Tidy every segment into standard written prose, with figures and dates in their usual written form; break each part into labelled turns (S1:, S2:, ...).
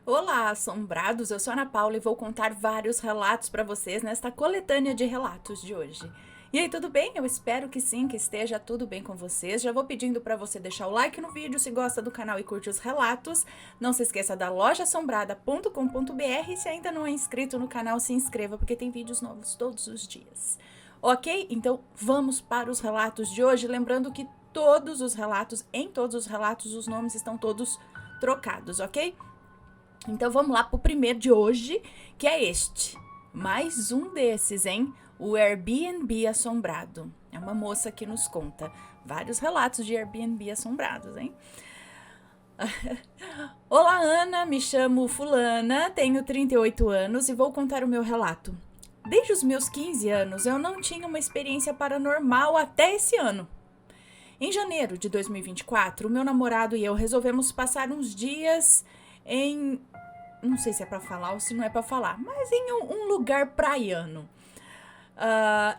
S1: Olá, assombrados! Eu sou a Ana Paula e vou contar vários relatos para vocês nesta coletânea de relatos de hoje. E aí, tudo bem? Eu espero que sim, que esteja tudo bem com vocês. Já vou pedindo para você deixar o like no vídeo se gosta do canal e curte os relatos. Não se esqueça da lojaassombrada.com.br e se ainda não é inscrito no canal, se inscreva porque tem vídeos novos todos os dias. Ok? Então vamos para os relatos de hoje, lembrando que em todos os relatos, os nomes estão todos trocados, ok? Então vamos lá pro primeiro de hoje, que é este. Mais um desses, hein? O Airbnb assombrado. É uma moça que nos conta vários relatos de Airbnb assombrados, hein? Olá, Ana, me chamo Fulana, tenho 38 anos e vou contar o meu relato. Desde os meus 15 anos, eu não tinha uma experiência paranormal até esse ano. Em janeiro de 2024, o meu namorado e eu resolvemos passar uns dias em... Não sei se é pra falar ou se não é pra falar, mas em um lugar praiano.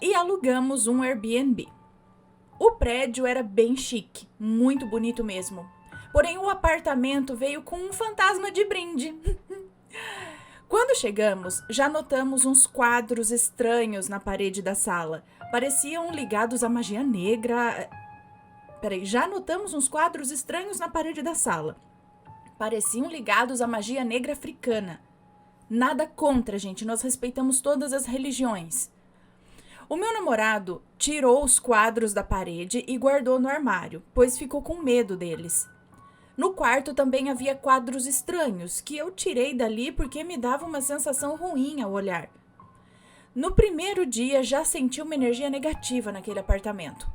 S1: E alugamos um Airbnb. O prédio era bem chique, muito bonito mesmo. Porém, o apartamento veio com um fantasma de brinde. Quando chegamos, já notamos uns quadros estranhos na parede da sala. Pareciam ligados à magia negra. Já notamos uns quadros estranhos na parede da sala. Pareciam ligados à magia negra africana. Nada contra, gente, nós respeitamos todas as religiões. O meu namorado tirou os quadros da parede e guardou no armário, pois ficou com medo deles. No quarto também havia quadros estranhos, que eu tirei dali porque me dava uma sensação ruim ao olhar. No primeiro dia já senti uma energia negativa naquele apartamento.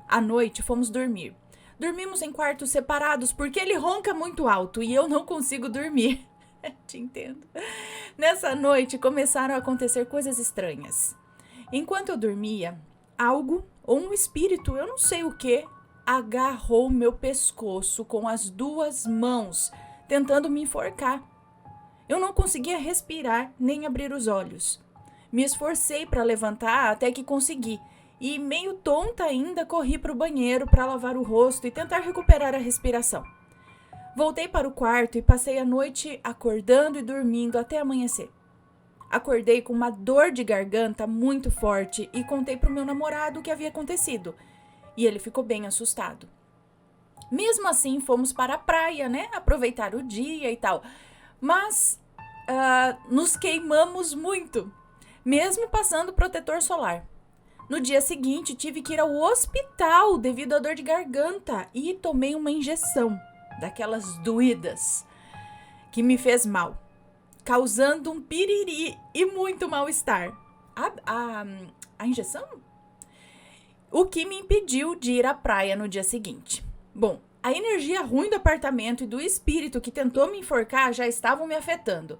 S1: À noite fomos dormir. Dormimos em quartos separados porque ele ronca muito alto e eu não consigo dormir. Te entendo. Nessa noite começaram a acontecer coisas estranhas. Enquanto eu dormia, algo ou um espírito, eu não sei o que, agarrou meu pescoço com as duas mãos, tentando me enforcar. Eu não conseguia respirar nem abrir os olhos. Me esforcei para levantar até que consegui. E, meio tonta ainda, corri para o banheiro para lavar o rosto e tentar recuperar a respiração. Voltei para o quarto e passei a noite acordando e dormindo até amanhecer. Acordei com uma dor de garganta muito forte e contei para o meu namorado o que havia acontecido. E ele ficou bem assustado. Mesmo assim, fomos para a praia, né? Aproveitar o dia e tal. Mas nos queimamos muito, mesmo passando protetor solar. No dia seguinte, tive que ir ao hospital devido à dor de garganta e tomei uma injeção, daquelas doídas, que me fez mal, causando um piriri e muito mal-estar. A injeção? O que me impediu de ir à praia no dia seguinte. Bom, a energia ruim do apartamento e do espírito que tentou me enforcar já estavam me afetando.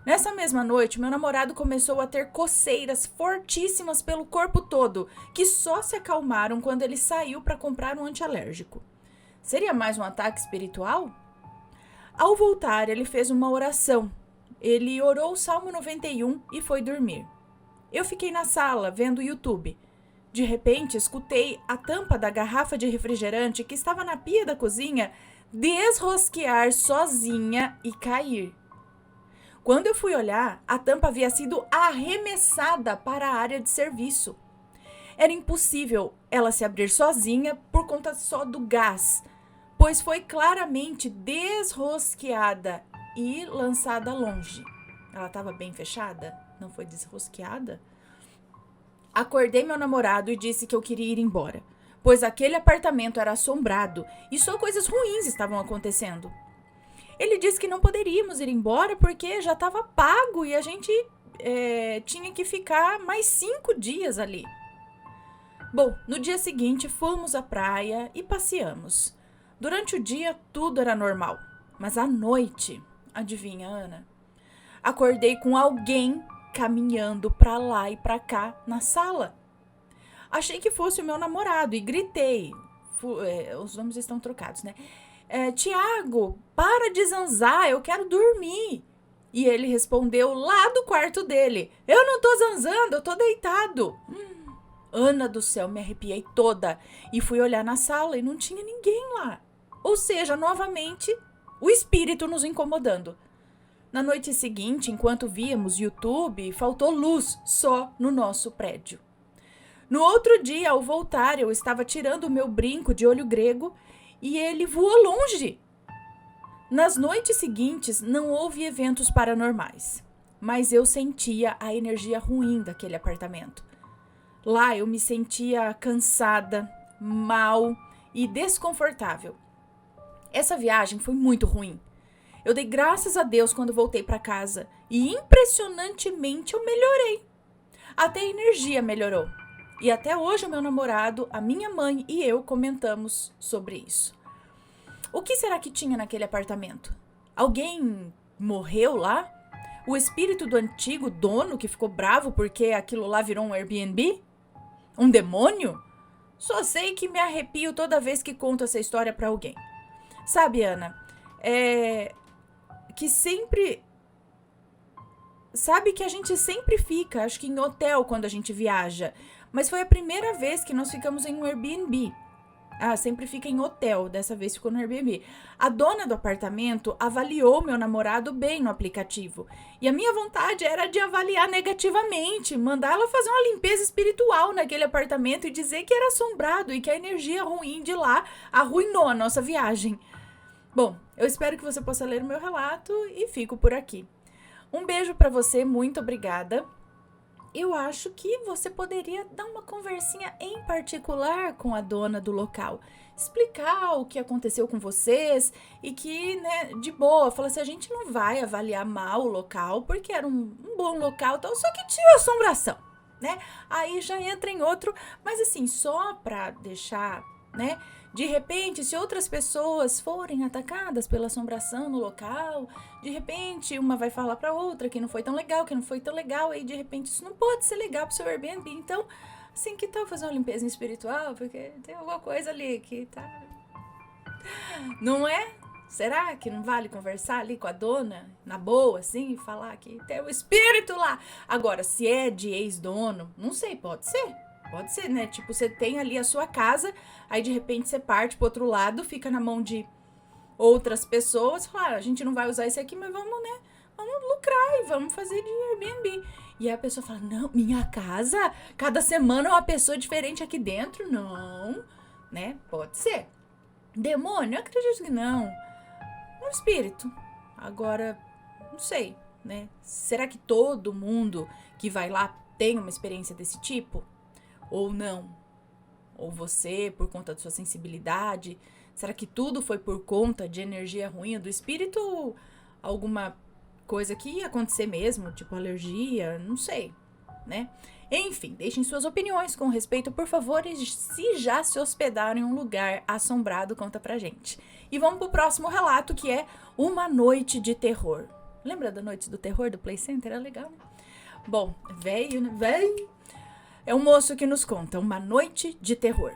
S1: Nessa mesma noite, meu namorado começou a ter coceiras fortíssimas pelo corpo todo, que só se acalmaram quando ele saiu para comprar um antialérgico. Seria mais um ataque espiritual? Ao voltar, ele fez uma oração. Ele orou o Salmo 91 e foi dormir. Eu fiquei na sala, vendo o YouTube. De repente, escutei a tampa da garrafa de refrigerante que estava na pia da cozinha desrosquear sozinha e cair. Quando eu fui olhar, a tampa havia sido arremessada para a área de serviço. Era impossível ela se abrir sozinha por conta só do gás, pois foi claramente desrosqueada e lançada longe. Ela estava bem fechada? Não foi desrosqueada? Acordei meu namorado e disse que eu queria ir embora, pois aquele apartamento era assombrado e só coisas ruins estavam acontecendo. Ele disse que não poderíamos ir embora porque já estava pago e a gente tinha que ficar mais 5 dias ali. Bom, no dia seguinte fomos à praia e passeamos. Durante o dia tudo era normal, mas à noite, adivinha, Ana? Acordei com alguém caminhando para lá e para cá na sala. Achei que fosse o meu namorado e gritei. Os nomes estão trocados, né? Tiago, para de zanzar, eu quero dormir. E ele respondeu lá do quarto dele: eu não tô zanzando, eu tô deitado. Ana do céu, me arrepiei toda e fui olhar na sala e não tinha ninguém lá. Ou seja, novamente, o espírito nos incomodando. Na noite seguinte, enquanto víamos YouTube, faltou luz só no nosso prédio. No outro dia, ao voltar, eu estava tirando o meu brinco de olho grego e ele voou longe. Nas noites seguintes, não houve eventos paranormais, mas eu sentia a energia ruim daquele apartamento. Lá eu me sentia cansada, mal e desconfortável. Essa viagem foi muito ruim. Eu dei graças a Deus quando voltei para casa e impressionantemente eu melhorei. Até a energia melhorou. E até hoje o meu namorado, a minha mãe e eu comentamos sobre isso. O que será que tinha naquele apartamento? Alguém morreu lá? O espírito do antigo dono que ficou bravo porque aquilo lá virou um Airbnb? Um demônio? Só sei que me arrepio toda vez que conto essa história para alguém. Sabe, Ana, Sabe que a gente sempre fica, acho que em hotel quando a gente viaja. Mas foi a primeira vez que nós ficamos em um Airbnb. Sempre fica em hotel, dessa vez ficou no Airbnb. A dona do apartamento avaliou meu namorado bem no aplicativo. E a minha vontade era de avaliar negativamente, mandar ela fazer uma limpeza espiritual naquele apartamento e dizer que era assombrado e que a energia ruim de lá arruinou a nossa viagem. Bom, eu espero que você possa ler o meu relato e fico por aqui. Um beijo pra você, muito obrigada. Eu acho que você poderia dar uma conversinha em particular com a dona do local. Explicar o que aconteceu com vocês e que, né, de boa, falar assim, a gente não vai avaliar mal o local, porque era um bom local e tal, só que tinha assombração, né? Aí já entra em outro, mas assim, só pra deixar, né? De repente, se outras pessoas forem atacadas pela assombração no local, de repente uma vai falar pra outra que não foi tão legal, aí de repente isso não pode ser legal pro seu Airbnb. Então, assim, que tal fazer uma limpeza espiritual? Porque tem alguma coisa ali que tá... Não é? Será que não vale conversar ali com a dona, na boa, assim, e falar que tem o espírito lá? Agora, se é de ex-dono, não sei, pode ser. Pode ser, né? Tipo, você tem ali a sua casa, aí de repente você parte pro outro lado, fica na mão de outras pessoas, fala, a gente não vai usar esse aqui, mas vamos, né? Vamos lucrar e vamos fazer de Airbnb. E aí a pessoa fala, não, minha casa? Cada semana é uma pessoa diferente aqui dentro? Não, né? Pode ser. Demônio? Eu acredito que não. Um espírito. Agora, não sei, né? Será que todo mundo que vai lá tem uma experiência desse tipo? Ou não? Ou você, por conta da sua sensibilidade? Será que tudo foi por conta de energia ruim do espírito? Ou alguma coisa que ia acontecer mesmo, tipo alergia? Não sei, né? Enfim, deixem suas opiniões com respeito, por favor, e se já se hospedaram em um lugar assombrado, conta pra gente. E vamos pro próximo relato, que é Uma Noite de Terror. Lembra da Noite do Terror do Play Center? Era legal, né? Bom, velho... É um moço que nos conta Uma Noite de Terror.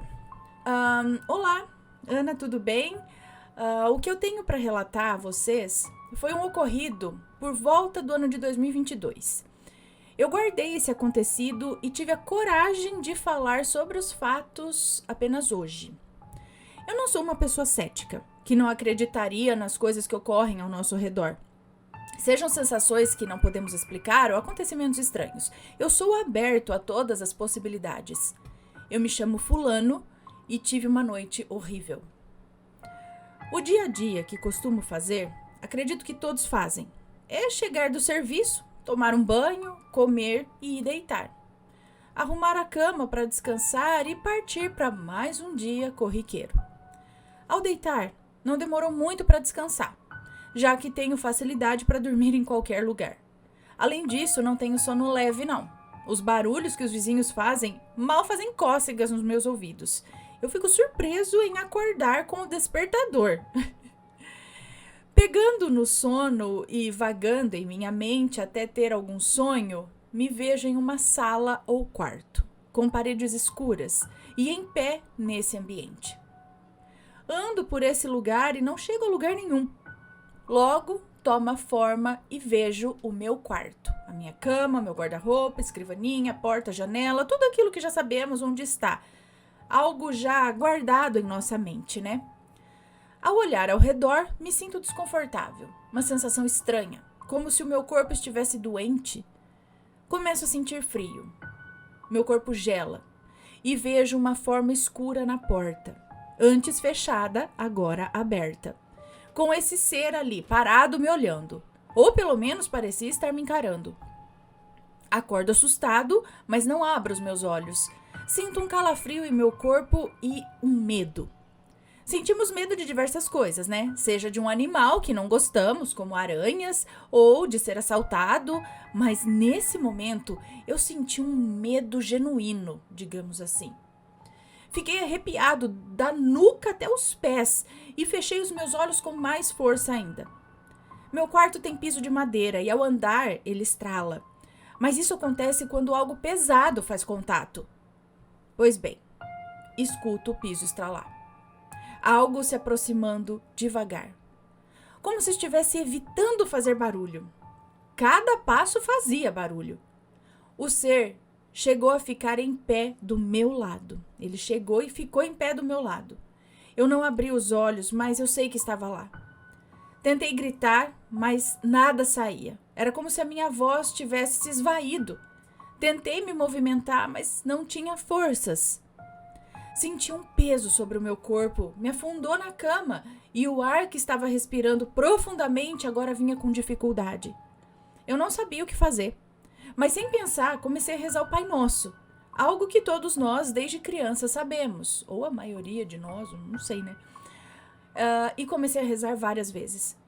S1: Olá, Ana, tudo bem? O que eu tenho para relatar a vocês foi um ocorrido por volta do ano de 2022. Eu guardei esse acontecido e tive a coragem de falar sobre os fatos apenas hoje. Eu não sou uma pessoa cética, que não acreditaria nas coisas que ocorrem ao nosso redor. Sejam sensações que não podemos explicar ou acontecimentos estranhos. Eu sou aberto a todas as possibilidades. Eu me chamo Fulano e tive uma noite horrível. O dia a dia que costumo fazer, acredito que todos fazem, é chegar do serviço, tomar um banho, comer e ir deitar. Arrumar a cama para descansar e partir para mais um dia corriqueiro. Ao deitar, não demorou muito para descansar, já que tenho facilidade para dormir em qualquer lugar. Além disso, não tenho sono leve, não. Os barulhos que os vizinhos fazem mal fazem cócegas nos meus ouvidos. Eu fico surpreso em acordar com o despertador. Pegando no sono e vagando em minha mente até ter algum sonho, me vejo em uma sala ou quarto, com paredes escuras e em pé nesse ambiente. Ando por esse lugar e não chego a lugar nenhum. Logo, toma forma e vejo o meu quarto. A minha cama, meu guarda-roupa, escrivaninha, porta, janela, tudo aquilo que já sabemos onde está. Algo já guardado em nossa mente, né? Ao olhar ao redor, me sinto desconfortável. Uma sensação estranha, como se o meu corpo estivesse doente. Começo a sentir frio. Meu corpo gela e vejo uma forma escura na porta, antes fechada, agora aberta, com esse ser ali parado me olhando, ou pelo menos parecia estar me encarando. Acordo assustado, mas não abro os meus olhos. Sinto um calafrio em meu corpo e um medo. Sentimos medo de diversas coisas, né? Seja de um animal que não gostamos, como aranhas, ou de ser assaltado, mas nesse momento eu senti um medo genuíno, digamos assim. Fiquei arrepiado da nuca até os pés e fechei os meus olhos com mais força ainda. Meu quarto tem piso de madeira e ao andar ele estrala, mas isso acontece quando algo pesado faz contato. Pois bem, escuto o piso estralar. Algo se aproximando devagar, como se estivesse evitando fazer barulho. Cada passo fazia barulho. O ser chegou a ficar em pé do meu lado. Ele chegou e ficou em pé do meu lado. Eu não abri os olhos, mas eu sei que estava lá. Tentei gritar, mas nada saía. Era como se a minha voz tivesse se esvaído. Tentei me movimentar, mas não tinha forças. Senti um peso sobre o meu corpo, me afundou na cama e o ar que estava respirando profundamente agora vinha com dificuldade. Eu não sabia o que fazer, mas sem pensar comecei a rezar o Pai Nosso, algo que todos nós desde criança sabemos, ou a maioria de nós, não sei, né? E comecei a rezar várias vezes.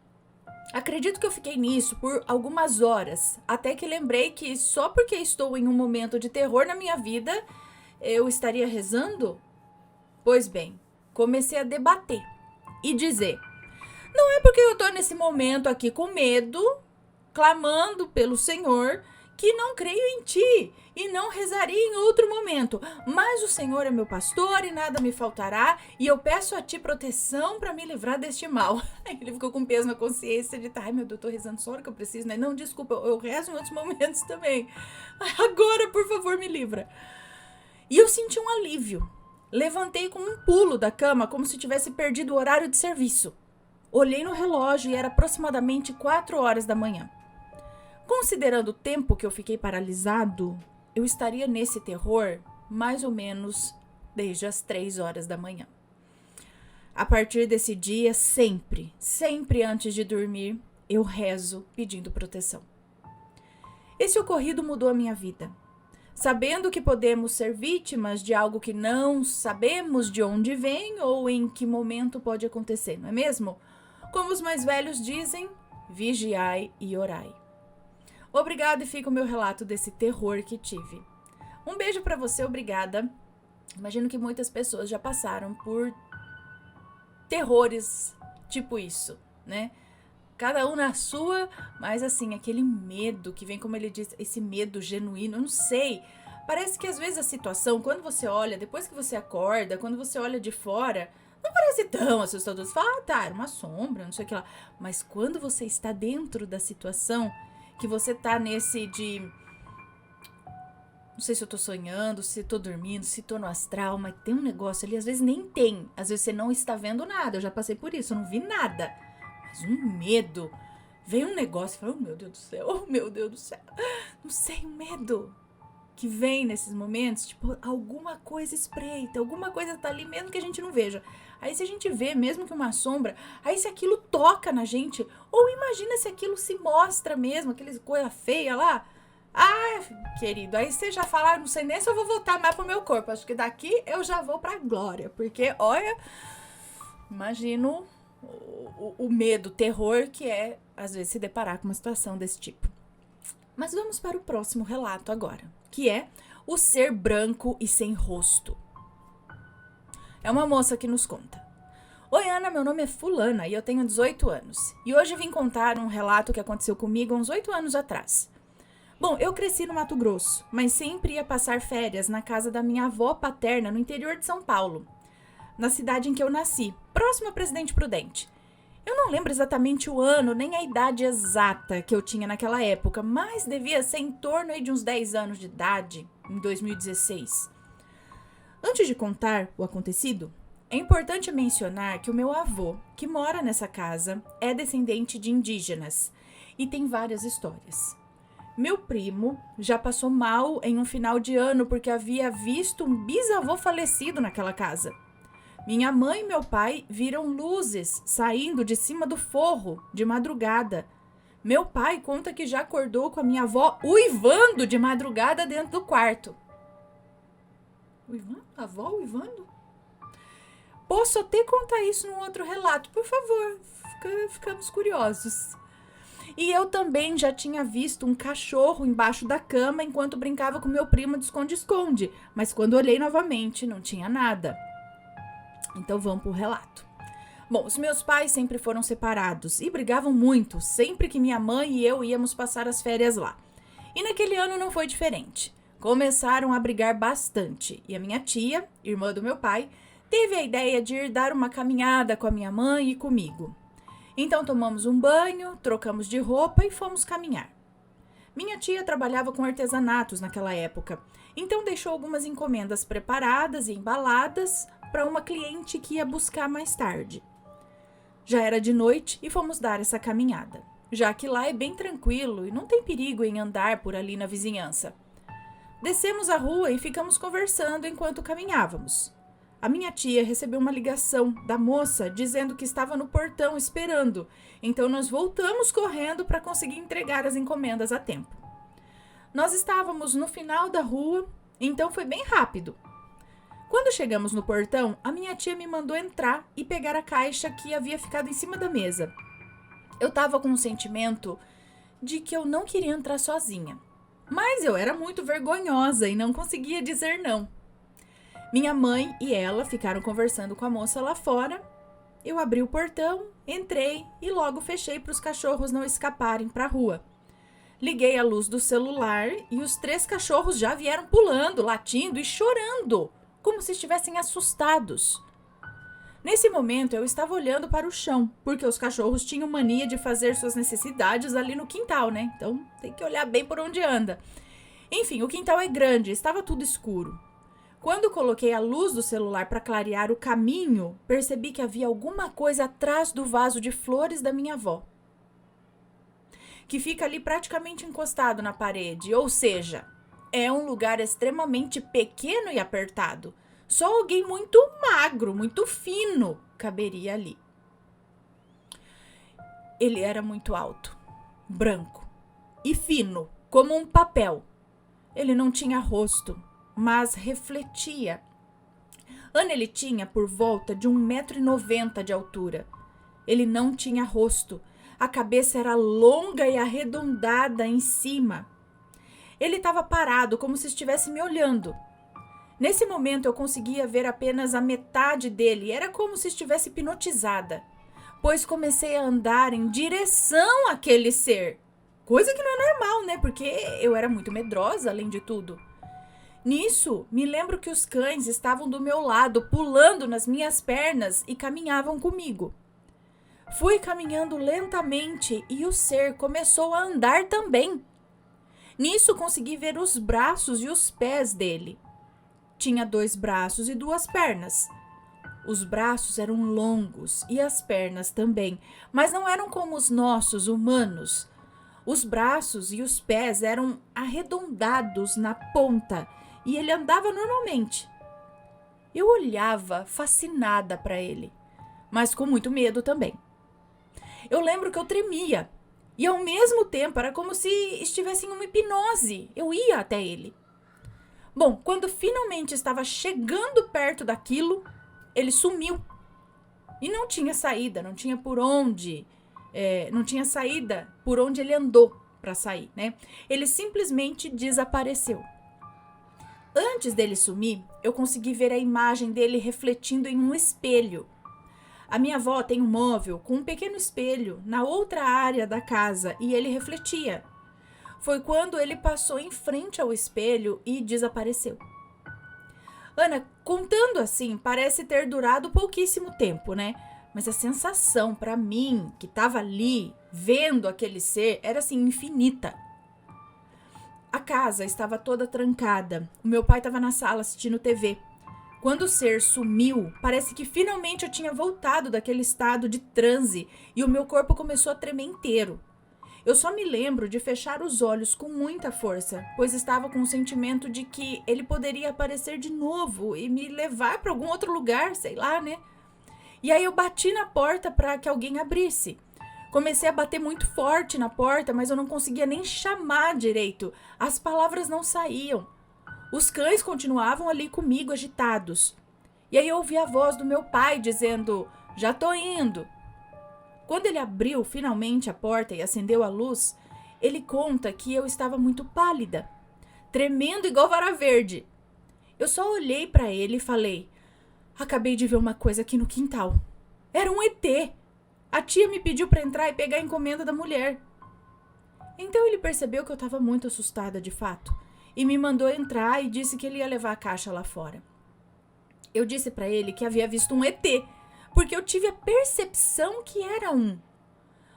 S1: Acredito que eu fiquei nisso por algumas horas, até que lembrei que só porque estou em um momento de terror na minha vida, eu estaria rezando? Pois bem, comecei a debater e dizer: não é porque eu estou nesse momento aqui com medo, clamando pelo Senhor, que não creio em ti e não rezaria em outro momento. Mas o Senhor é meu pastor e nada me faltará e eu peço a ti proteção para me livrar deste mal. Ele ficou com peso na consciência de, ai meu Deus, eu tô rezando só a hora que eu preciso, né? Não, desculpa, eu rezo em outros momentos também. Agora, por favor, me livra. E eu senti um alívio. Levantei com um pulo da cama, como se tivesse perdido o horário de serviço. Olhei no relógio e era aproximadamente 4 horas da manhã. Considerando o tempo que eu fiquei paralisado, eu estaria nesse terror mais ou menos desde as 3 horas da manhã. A partir desse dia, sempre antes de dormir, eu rezo pedindo proteção. Esse ocorrido mudou a minha vida. Sabendo que podemos ser vítimas de algo que não sabemos de onde vem ou em que momento pode acontecer, não é mesmo? Como os mais velhos dizem, vigiai e orai. Obrigada e fica o meu relato desse terror que tive. Um beijo pra você, obrigada. Imagino que muitas pessoas já passaram por terrores tipo isso, né? Cada um na sua, mas assim, aquele medo que vem, como ele diz, esse medo genuíno, eu não sei. Parece que às vezes a situação, quando você olha, depois que você acorda, quando você olha de fora, não parece tão assustador. Você fala, tá, era uma sombra, não sei o que lá. Mas quando você está dentro da situação, que você tá nesse de... Não sei se eu tô sonhando, se tô dormindo, se tô no astral, mas tem um negócio ali, às vezes nem tem. Às vezes você não está vendo nada, eu já passei por isso, eu não vi nada. Um medo. Veio um negócio e falou, oh meu Deus do céu, oh meu Deus do céu. Não sei, um medo que vem nesses momentos, tipo, alguma coisa espreita, alguma coisa tá ali mesmo que a gente não veja. Aí se a gente vê, mesmo que uma sombra, aí se aquilo toca na gente, ou imagina se aquilo se mostra mesmo, aquela coisa feia lá. Ah, querido, aí você já fala, não sei nem se eu vou voltar mais pro meu corpo, acho que daqui eu já vou pra glória, porque, olha, imagino... O medo, o terror que é, às vezes, se deparar com uma situação desse tipo. Mas vamos para o próximo relato agora, que é o ser branco e sem rosto. É uma moça que nos conta. Oi, Ana, meu nome é Fulana e eu tenho 18 anos. E hoje vim contar um relato que aconteceu comigo há uns 8 anos atrás. Bom, eu cresci no Mato Grosso, mas sempre ia passar férias na casa da minha avó paterna no interior de São Paulo, na cidade em que eu nasci, próximo a Presidente Prudente. Eu não lembro exatamente o ano, nem a idade exata que eu tinha naquela época, mas devia ser em torno de uns 10 anos de idade, em 2016. Antes de contar o acontecido, é importante mencionar que o meu avô, que mora nessa casa, é descendente de indígenas. e tem várias histórias. Meu primo já passou mal em um final de ano porque havia visto um bisavô falecido naquela casa. Minha mãe e meu pai viram luzes saindo de cima do forro de madrugada. Meu pai conta que já acordou com a minha avó uivando de madrugada dentro do quarto. Uivando? A avó uivando? Posso até contar isso num outro relato, por favor. Ficamos curiosos. E eu também já tinha visto um cachorro embaixo da cama enquanto brincava com meu primo de esconde-esconde. Mas quando olhei novamente, não tinha nada. Então vamos pro relato. Bom, os meus pais sempre foram separados e brigavam muito, sempre que minha mãe e eu íamos passar as férias lá. E naquele ano não foi diferente. Começaram a brigar bastante e a minha tia, irmã do meu pai, teve a ideia de ir dar uma caminhada com a minha mãe e comigo. Então tomamos um banho, trocamos de roupa e fomos caminhar. Minha tia trabalhava com artesanatos naquela época, então deixou algumas encomendas preparadas e embaladas para uma cliente que ia buscar mais tarde. Já era de noite e fomos dar essa caminhada, já que lá é bem tranquilo e não tem perigo em andar por ali na vizinhança. Descemos a rua e ficamos conversando enquanto caminhávamos. A minha tia recebeu uma ligação da moça dizendo que estava no portão esperando, então nós voltamos correndo para conseguir entregar as encomendas a tempo. Nós estávamos no final da rua, então foi bem rápido. Quando chegamos no portão, a minha tia me mandou entrar e pegar a caixa que havia ficado em cima da mesa. Eu estava com um sentimento de que eu não queria entrar sozinha, mas eu era muito vergonhosa e não conseguia dizer não. Minha mãe e ela ficaram conversando com a moça lá fora. Eu abri o portão, entrei e logo fechei para os cachorros não escaparem para a rua. Liguei a luz do celular e os 3 cachorros já vieram pulando, latindo e chorando, como se estivessem assustados. Nesse momento eu estava olhando para o chão, porque os cachorros tinham mania de fazer suas necessidades ali no quintal, né? Então tem que olhar bem por onde anda. Enfim, o quintal é grande, estava tudo escuro. Quando coloquei a luz do celular para clarear o caminho, percebi que havia alguma coisa atrás do vaso de flores da minha avó, que fica ali praticamente encostado na parede, ou seja, é um lugar extremamente pequeno e apertado. Só alguém muito magro, muito fino, caberia ali. Ele era muito alto, branco e fino, como um papel. Ele não tinha rosto, mas refletia. Ele tinha por volta de 1,90 m de altura. Ele não tinha rosto. A cabeça era longa e arredondada em cima. Ele estava parado, como se estivesse me olhando. Nesse momento eu conseguia ver apenas a metade dele. Era como se estivesse hipnotizada, pois comecei a andar em direção àquele ser. Coisa que não é normal, né? Porque eu era muito medrosa, além de tudo. Nisso, me lembro que os cães estavam do meu lado, pulando nas minhas pernas e caminhavam comigo. Fui caminhando lentamente e o ser começou a andar também. Nisso, consegui ver os braços e os pés dele. Tinha 2 braços e 2 pernas. Os braços eram longos e as pernas também, mas não eram como os nossos humanos. Os braços e os pés eram arredondados na ponta e ele andava normalmente. Eu olhava fascinada para ele, mas com muito medo também. Eu lembro que eu tremia e ao mesmo tempo era como se estivesse em uma hipnose. Eu ia até ele. Bom, quando finalmente estava chegando perto daquilo, ele sumiu. E não tinha saída, não tinha por onde, não tinha saída por onde ele andou para sair, né? Ele simplesmente desapareceu. Antes dele sumir, eu consegui ver a imagem dele refletindo em um espelho. A minha avó tem um móvel com um pequeno espelho na outra área da casa e ele refletia. Foi quando ele passou em frente ao espelho e desapareceu. Ana, contando assim, parece ter durado pouquíssimo tempo, né? Mas a sensação para mim, que estava ali, vendo aquele ser, era assim, infinita. A casa estava toda trancada. O meu pai estava na sala assistindo TV. Quando o ser sumiu, parece que finalmente eu tinha voltado daquele estado de transe e o meu corpo começou a tremer inteiro. Eu só me lembro de fechar os olhos com muita força, pois estava com o sentimento de que ele poderia aparecer de novo e me levar para algum outro lugar, sei lá, né? E aí eu bati na porta para que alguém abrisse. Comecei a bater muito forte na porta, mas eu não conseguia nem chamar direito. As palavras não saíam. Os cães continuavam ali comigo, agitados. E aí eu ouvi a voz do meu pai dizendo: "Já tô indo." Quando ele abriu finalmente a porta e acendeu a luz, ele conta que eu estava muito pálida, tremendo igual vara verde. Eu só olhei para ele e falei: "Acabei de ver uma coisa aqui no quintal. Era um ET. A tia me pediu para entrar e pegar a encomenda da mulher." Então ele percebeu que eu estava muito assustada de fato e me mandou entrar e disse que ele ia levar a caixa lá fora. Eu disse para ele que havia visto um ET, porque eu tive a percepção que era um.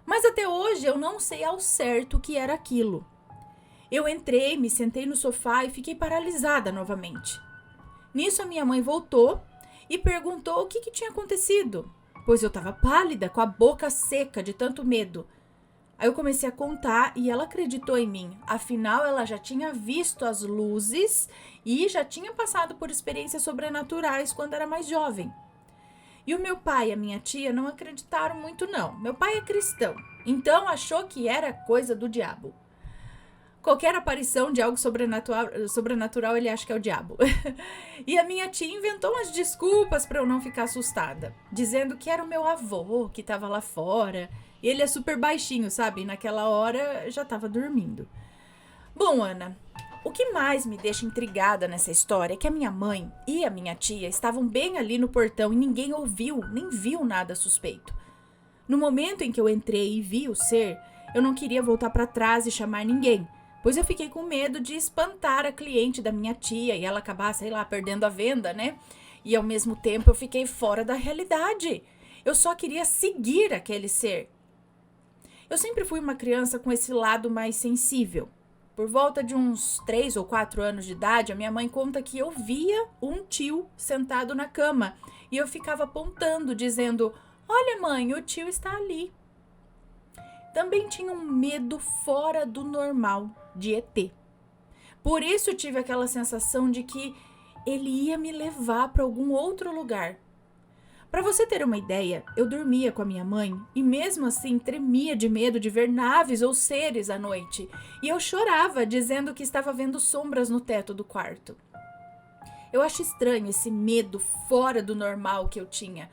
S1: Mas até hoje eu não sei ao certo o que era aquilo. Eu entrei, me sentei no sofá e fiquei paralisada novamente. Nisso a minha mãe voltou e perguntou o que tinha acontecido, pois eu estava pálida, com a boca seca de tanto medo. Aí eu comecei a contar e ela acreditou em mim. Afinal, ela já tinha visto as luzes e já tinha passado por experiências sobrenaturais quando era mais jovem. E o meu pai e a minha tia não acreditaram muito não. Meu pai é cristão, então achou que era coisa do diabo. Qualquer aparição de algo sobrenatural ele acha que é o diabo. E a minha tia inventou umas desculpas para eu não ficar assustada, dizendo que era o meu avô que estava lá fora. E ele é super baixinho, sabe? E naquela hora eu já estava dormindo. Bom, Ana, o que mais me deixa intrigada nessa história é que a minha mãe e a minha tia estavam bem ali no portão e ninguém ouviu, nem viu nada suspeito. No momento em que eu entrei e vi o ser, eu não queria voltar para trás e chamar ninguém, pois eu fiquei com medo de espantar a cliente da minha tia e ela acabar, sei lá, perdendo a venda, né? E ao mesmo tempo eu fiquei fora da realidade. Eu só queria seguir aquele ser. Eu sempre fui uma criança com esse lado mais sensível. Por volta de uns 3 ou 4 anos de idade, a minha mãe conta que eu via um tio sentado na cama e eu ficava apontando, dizendo: "Olha, mãe, o tio está ali." Também tinha um medo fora do normal de ET. Por isso tive aquela sensação de que ele ia me levar para algum outro lugar. Para você ter uma ideia, eu dormia com a minha mãe e mesmo assim tremia de medo de ver naves ou seres à noite. E eu chorava dizendo que estava vendo sombras no teto do quarto. Eu acho estranho esse medo fora do normal que eu tinha.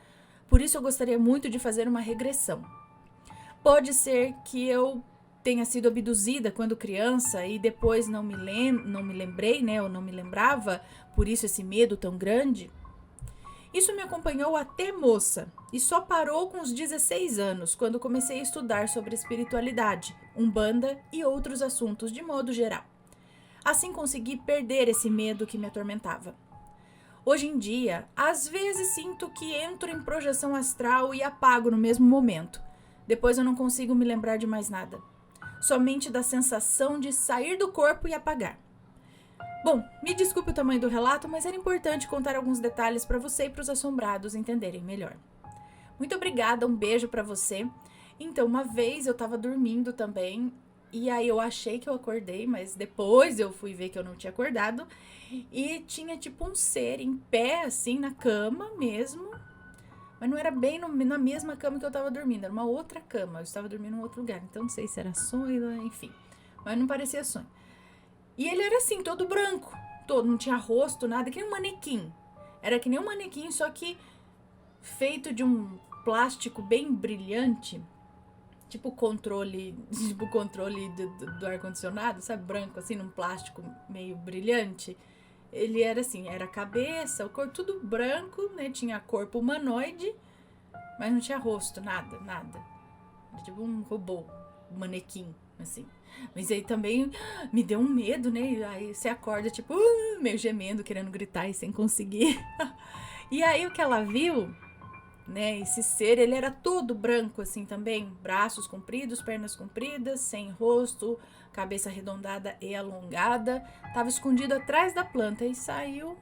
S1: Por isso eu gostaria muito de fazer uma regressão. Pode ser que eu tenha sido abduzida quando criança e depois não me lembrei, né, ou não me lembrava, por isso esse medo tão grande. Isso me acompanhou até moça e só parou com os 16 anos, quando comecei a estudar sobre espiritualidade, umbanda e outros assuntos de modo geral. Assim consegui perder esse medo que me atormentava. Hoje em dia, às vezes sinto que entro em projeção astral e apago no mesmo momento. Depois eu não consigo me lembrar de mais nada. Somente da sensação de sair do corpo e apagar. Bom, me desculpe o tamanho do relato, mas era importante contar alguns detalhes para você e para os assombrados entenderem melhor. Muito obrigada, um beijo para você. Então, uma vez eu estava dormindo também, e aí eu achei que eu acordei, mas depois eu fui ver que eu não tinha acordado, e tinha tipo um ser em pé, assim, na cama mesmo, mas não era bem na mesma cama que eu estava dormindo, era uma outra cama, eu estava dormindo em um outro lugar, então não sei se era sonho, enfim, mas não parecia sonho. E ele era assim, todo branco, não tinha rosto, nada, que nem um manequim. Era que nem um manequim, só que feito de um plástico bem brilhante, tipo controle do ar-condicionado, sabe? Branco, assim, num plástico meio brilhante. Ele era assim, era a cabeça, o corpo, tudo branco, né? Tinha corpo humanoide, mas não tinha rosto, nada. Era tipo um robô, um manequim, assim. Mas aí também me deu um medo, né? Aí você acorda, tipo, meio gemendo, querendo gritar e sem conseguir. E aí o que ela viu, né? Esse ser, ele era todo branco, assim, também. Braços compridos, pernas compridas, sem rosto, cabeça arredondada e alongada. Tava escondido atrás da planta e saiu.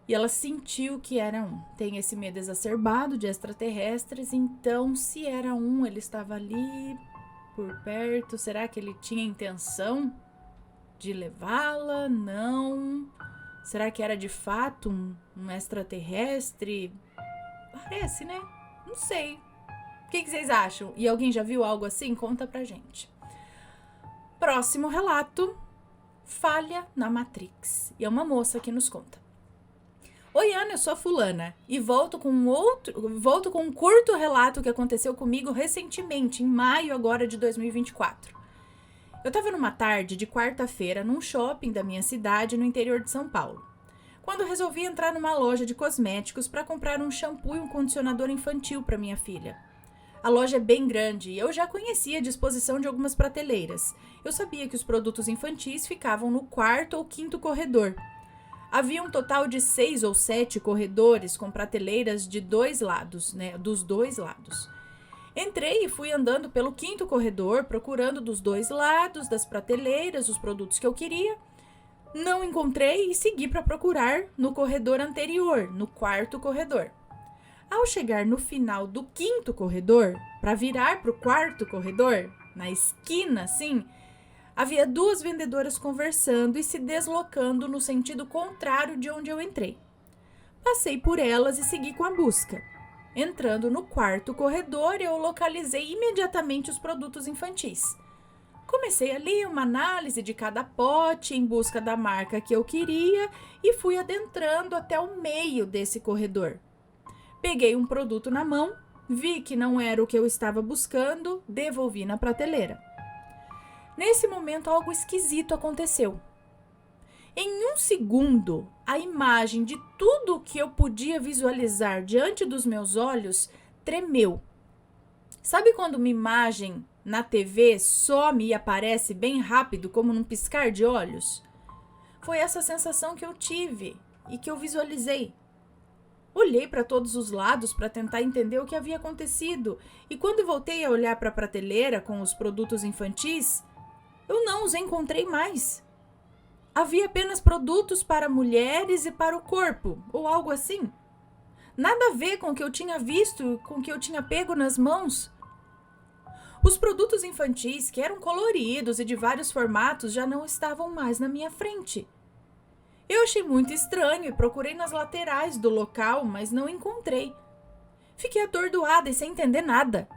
S1: E ela sentiu que era um. Tem esse medo exacerbado de extraterrestres, então se era um, ele estava ali por perto. Será que ele tinha intenção de levá-la? Não. Será que era de fato um extraterrestre? Parece, né? Não sei. O que vocês acham? E alguém já viu algo assim? Conta pra gente. Próximo relato. Falha na Matrix. E é uma moça que nos conta. Oi, Ana, eu sou a fulana e volto com um curto relato que aconteceu comigo recentemente, em maio agora de 2024. Eu estava numa tarde de quarta-feira num shopping da minha cidade no interior de São Paulo, quando resolvi entrar numa loja de cosméticos para comprar um shampoo e um condicionador infantil para minha filha. A loja é bem grande e eu já conhecia a disposição de algumas prateleiras. Eu sabia que os produtos infantis ficavam no quarto ou quinto corredor. Havia um total de 6 ou 7 corredores com prateleiras de dois lados, né? Dos dois lados. Entrei e fui andando pelo quinto corredor, procurando dos dois lados das prateleiras os produtos que eu queria. Não encontrei e segui para procurar no corredor anterior, no quarto corredor. Ao chegar no final do quinto corredor, para virar para o quarto corredor, na esquina, assim, havia 2 vendedoras conversando e se deslocando no sentido contrário de onde eu entrei. Passei por elas e segui com a busca. Entrando no quarto corredor, eu localizei imediatamente os produtos infantis. Comecei ali uma análise de cada pote em busca da marca que eu queria e fui adentrando até o meio desse corredor. Peguei um produto na mão, vi que não era o que eu estava buscando, devolvi na prateleira. Nesse momento, algo esquisito aconteceu. Em um segundo, a imagem de tudo que eu podia visualizar diante dos meus olhos tremeu. Sabe quando uma imagem na TV some e aparece bem rápido, como num piscar de olhos? Foi essa sensação que eu tive e que eu visualizei. Olhei para todos os lados para tentar entender o que havia acontecido e quando voltei a olhar para a prateleira com os produtos infantis, eu não os encontrei mais. Havia apenas produtos para mulheres e para o corpo, ou algo assim. Nada a ver com o que eu tinha visto, com o que eu tinha pego nas mãos. Os produtos infantis, que eram coloridos e de vários formatos, já não estavam mais na minha frente. Eu achei muito estranho e procurei nas laterais do local, mas não encontrei. Fiquei atordoada e sem entender nada.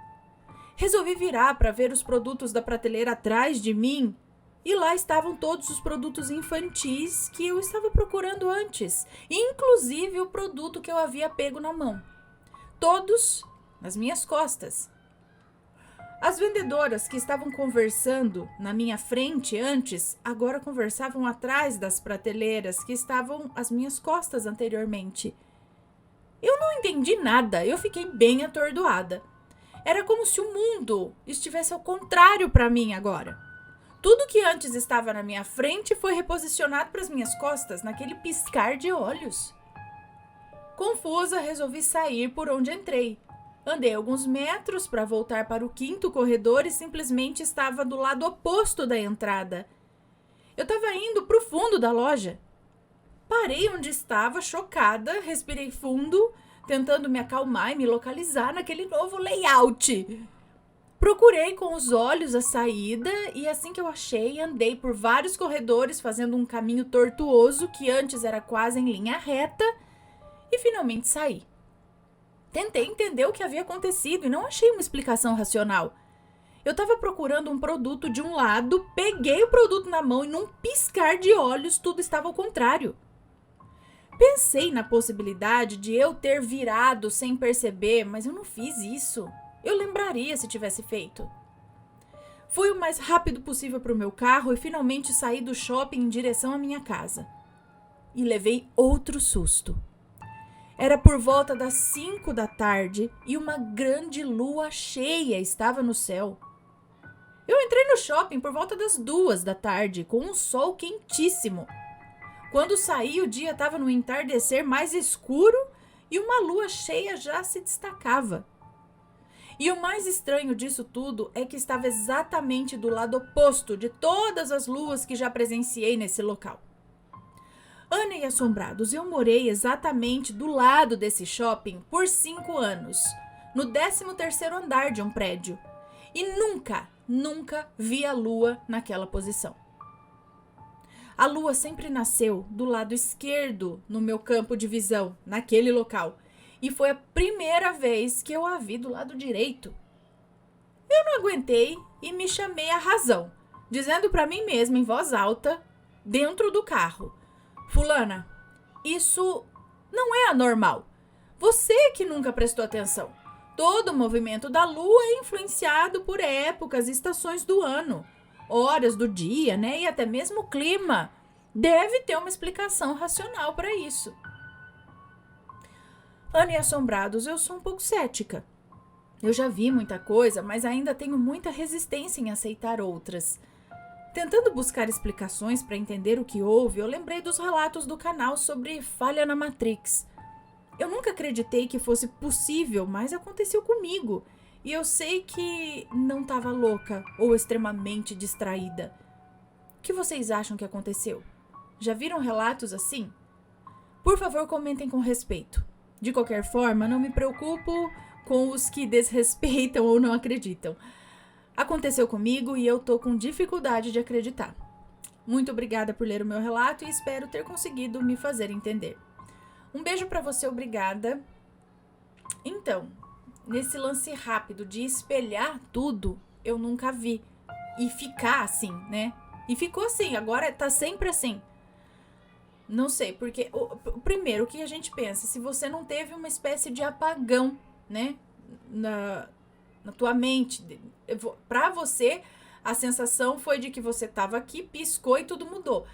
S1: Resolvi virar para ver os produtos da prateleira atrás de mim e lá estavam todos os produtos infantis que eu estava procurando antes, inclusive o produto que eu havia pego na mão. Todos nas minhas costas. As vendedoras que estavam conversando na minha frente antes, agora conversavam atrás das prateleiras que estavam às minhas costas anteriormente. Eu não entendi nada, eu fiquei bem atordoada. Era como se o mundo estivesse ao contrário para mim agora. Tudo que antes estava na minha frente foi reposicionado para as minhas costas, naquele piscar de olhos. Confusa, resolvi sair por onde entrei. Andei alguns metros para voltar para o quinto corredor e simplesmente estava do lado oposto da entrada. Eu estava indo para o fundo da loja. Parei onde estava, chocada, respirei fundo, tentando me acalmar e me localizar naquele novo layout. Procurei com os olhos a saída e assim que eu achei, andei por vários corredores fazendo um caminho tortuoso que antes era quase em linha reta e finalmente saí. Tentei entender o que havia acontecido e não achei uma explicação racional. Eu estava procurando um produto de um lado, peguei o produto na mão e num piscar de olhos tudo estava ao contrário. Pensei na possibilidade de eu ter virado sem perceber, mas eu não fiz isso. Eu lembraria se tivesse feito. Fui o mais rápido possível para o meu carro e finalmente saí do shopping em direção à minha casa. E levei outro susto. Era por volta das 5 da tarde e uma grande lua cheia estava no céu. Eu entrei no shopping por volta das 2 da tarde, com um sol quentíssimo. Quando saí, o dia estava no entardecer mais escuro e uma lua cheia já se destacava. E o mais estranho disso tudo é que estava exatamente do lado oposto de todas as luas que já presenciei nesse local. Ana e assombrados, eu morei exatamente do lado desse shopping por 5 anos, no 13º andar de um prédio. E nunca vi a lua naquela posição. A lua sempre nasceu do lado esquerdo no meu campo de visão, naquele local. E foi a primeira vez que eu a vi do lado direito. Eu não aguentei e me chamei à razão, dizendo para mim mesma em voz alta, dentro do carro: Fulana, isso não é anormal. Você que nunca prestou atenção. Todo o movimento da lua é influenciado por épocas e estações do ano, horas do dia, né? E até mesmo o clima. Deve ter uma explicação racional para isso. Ana e assombrados, eu sou um pouco cética. Eu já vi muita coisa, mas ainda tenho muita resistência em aceitar outras. Tentando buscar explicações para entender o que houve, eu lembrei dos relatos do canal sobre falha na Matrix. Eu nunca acreditei que fosse possível, mas aconteceu comigo. E eu sei que não estava louca ou extremamente distraída. O que vocês acham que aconteceu? Já viram relatos assim? Por favor, comentem com respeito. De qualquer forma, não me preocupo com os que desrespeitam ou não acreditam. Aconteceu comigo e eu tô com dificuldade de acreditar. Muito obrigada por ler o meu relato e espero ter conseguido me fazer entender. Um beijo pra você, obrigada. Então, nesse lance rápido de espelhar tudo, eu nunca vi. E ficar assim, né? E ficou assim, agora tá sempre assim. Não sei, porque primeiro, o que a gente pensa? Se você não teve uma espécie de apagão, né? Na tua mente. Pra você, a sensação foi de que você tava aqui, piscou e tudo mudou.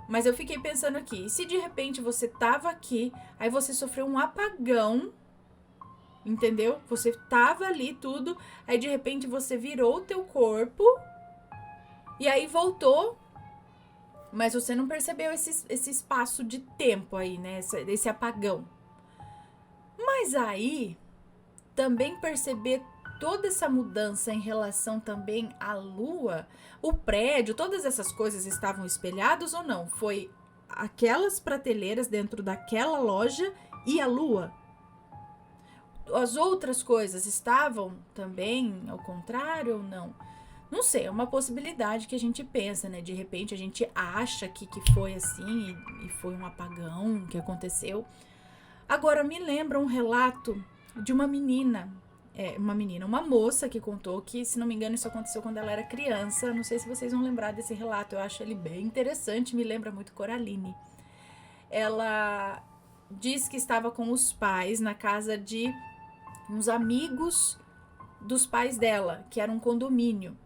S1: Mas eu fiquei pensando aqui, e se de repente você tava aqui, aí você sofreu um apagão, entendeu? Você tava ali tudo, aí de repente você virou o teu corpo, e aí voltou, mas você não percebeu esse espaço de tempo aí, né? Esse apagão. Mas aí, também perceber toda essa mudança em relação também à lua, o prédio, todas essas coisas estavam espelhados ou não? Foi aquelas prateleiras dentro daquela loja e a lua? As outras coisas estavam também ao contrário ou não? Não sei, é uma possibilidade que a gente pensa, né? De repente a gente acha que foi assim e foi um apagão que aconteceu. Agora me lembra um relato de uma uma moça que contou que, se não me engano, isso aconteceu quando ela era criança. Não sei se vocês vão lembrar desse relato, eu acho ele bem interessante, me lembra muito Coraline. Ela diz que estava com os pais na casa de uns amigos dos pais dela, que era um condomínio.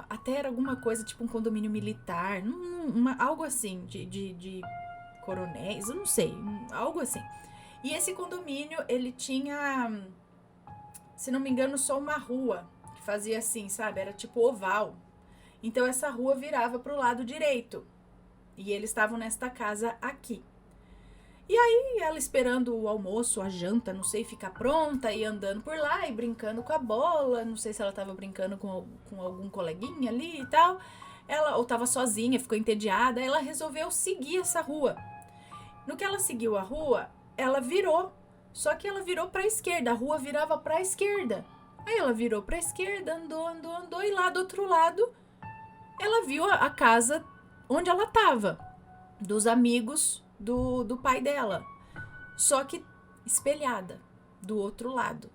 S1: Até era alguma coisa tipo um condomínio militar, algo assim, de coronéis, eu não sei, algo assim. E esse condomínio, ele tinha, se não me engano, só uma rua que fazia assim, sabe? Era tipo oval. Então essa rua virava pro lado direito. E eles estavam nesta casa aqui. E aí ela esperando o almoço, a janta, não sei, ficar pronta e andando por lá e brincando com a bola. Não sei se ela tava brincando com algum coleguinha ali e tal. Ela ou tava sozinha, ficou entediada. Ela resolveu seguir essa rua. No que ela seguiu a rua, ela virou. Só que ela virou pra esquerda. A rua virava pra esquerda. Aí ela virou pra esquerda, andou. E lá do outro lado, ela viu a casa onde ela tava. Dos amigos do pai dela. Só que espelhada. Do outro lado.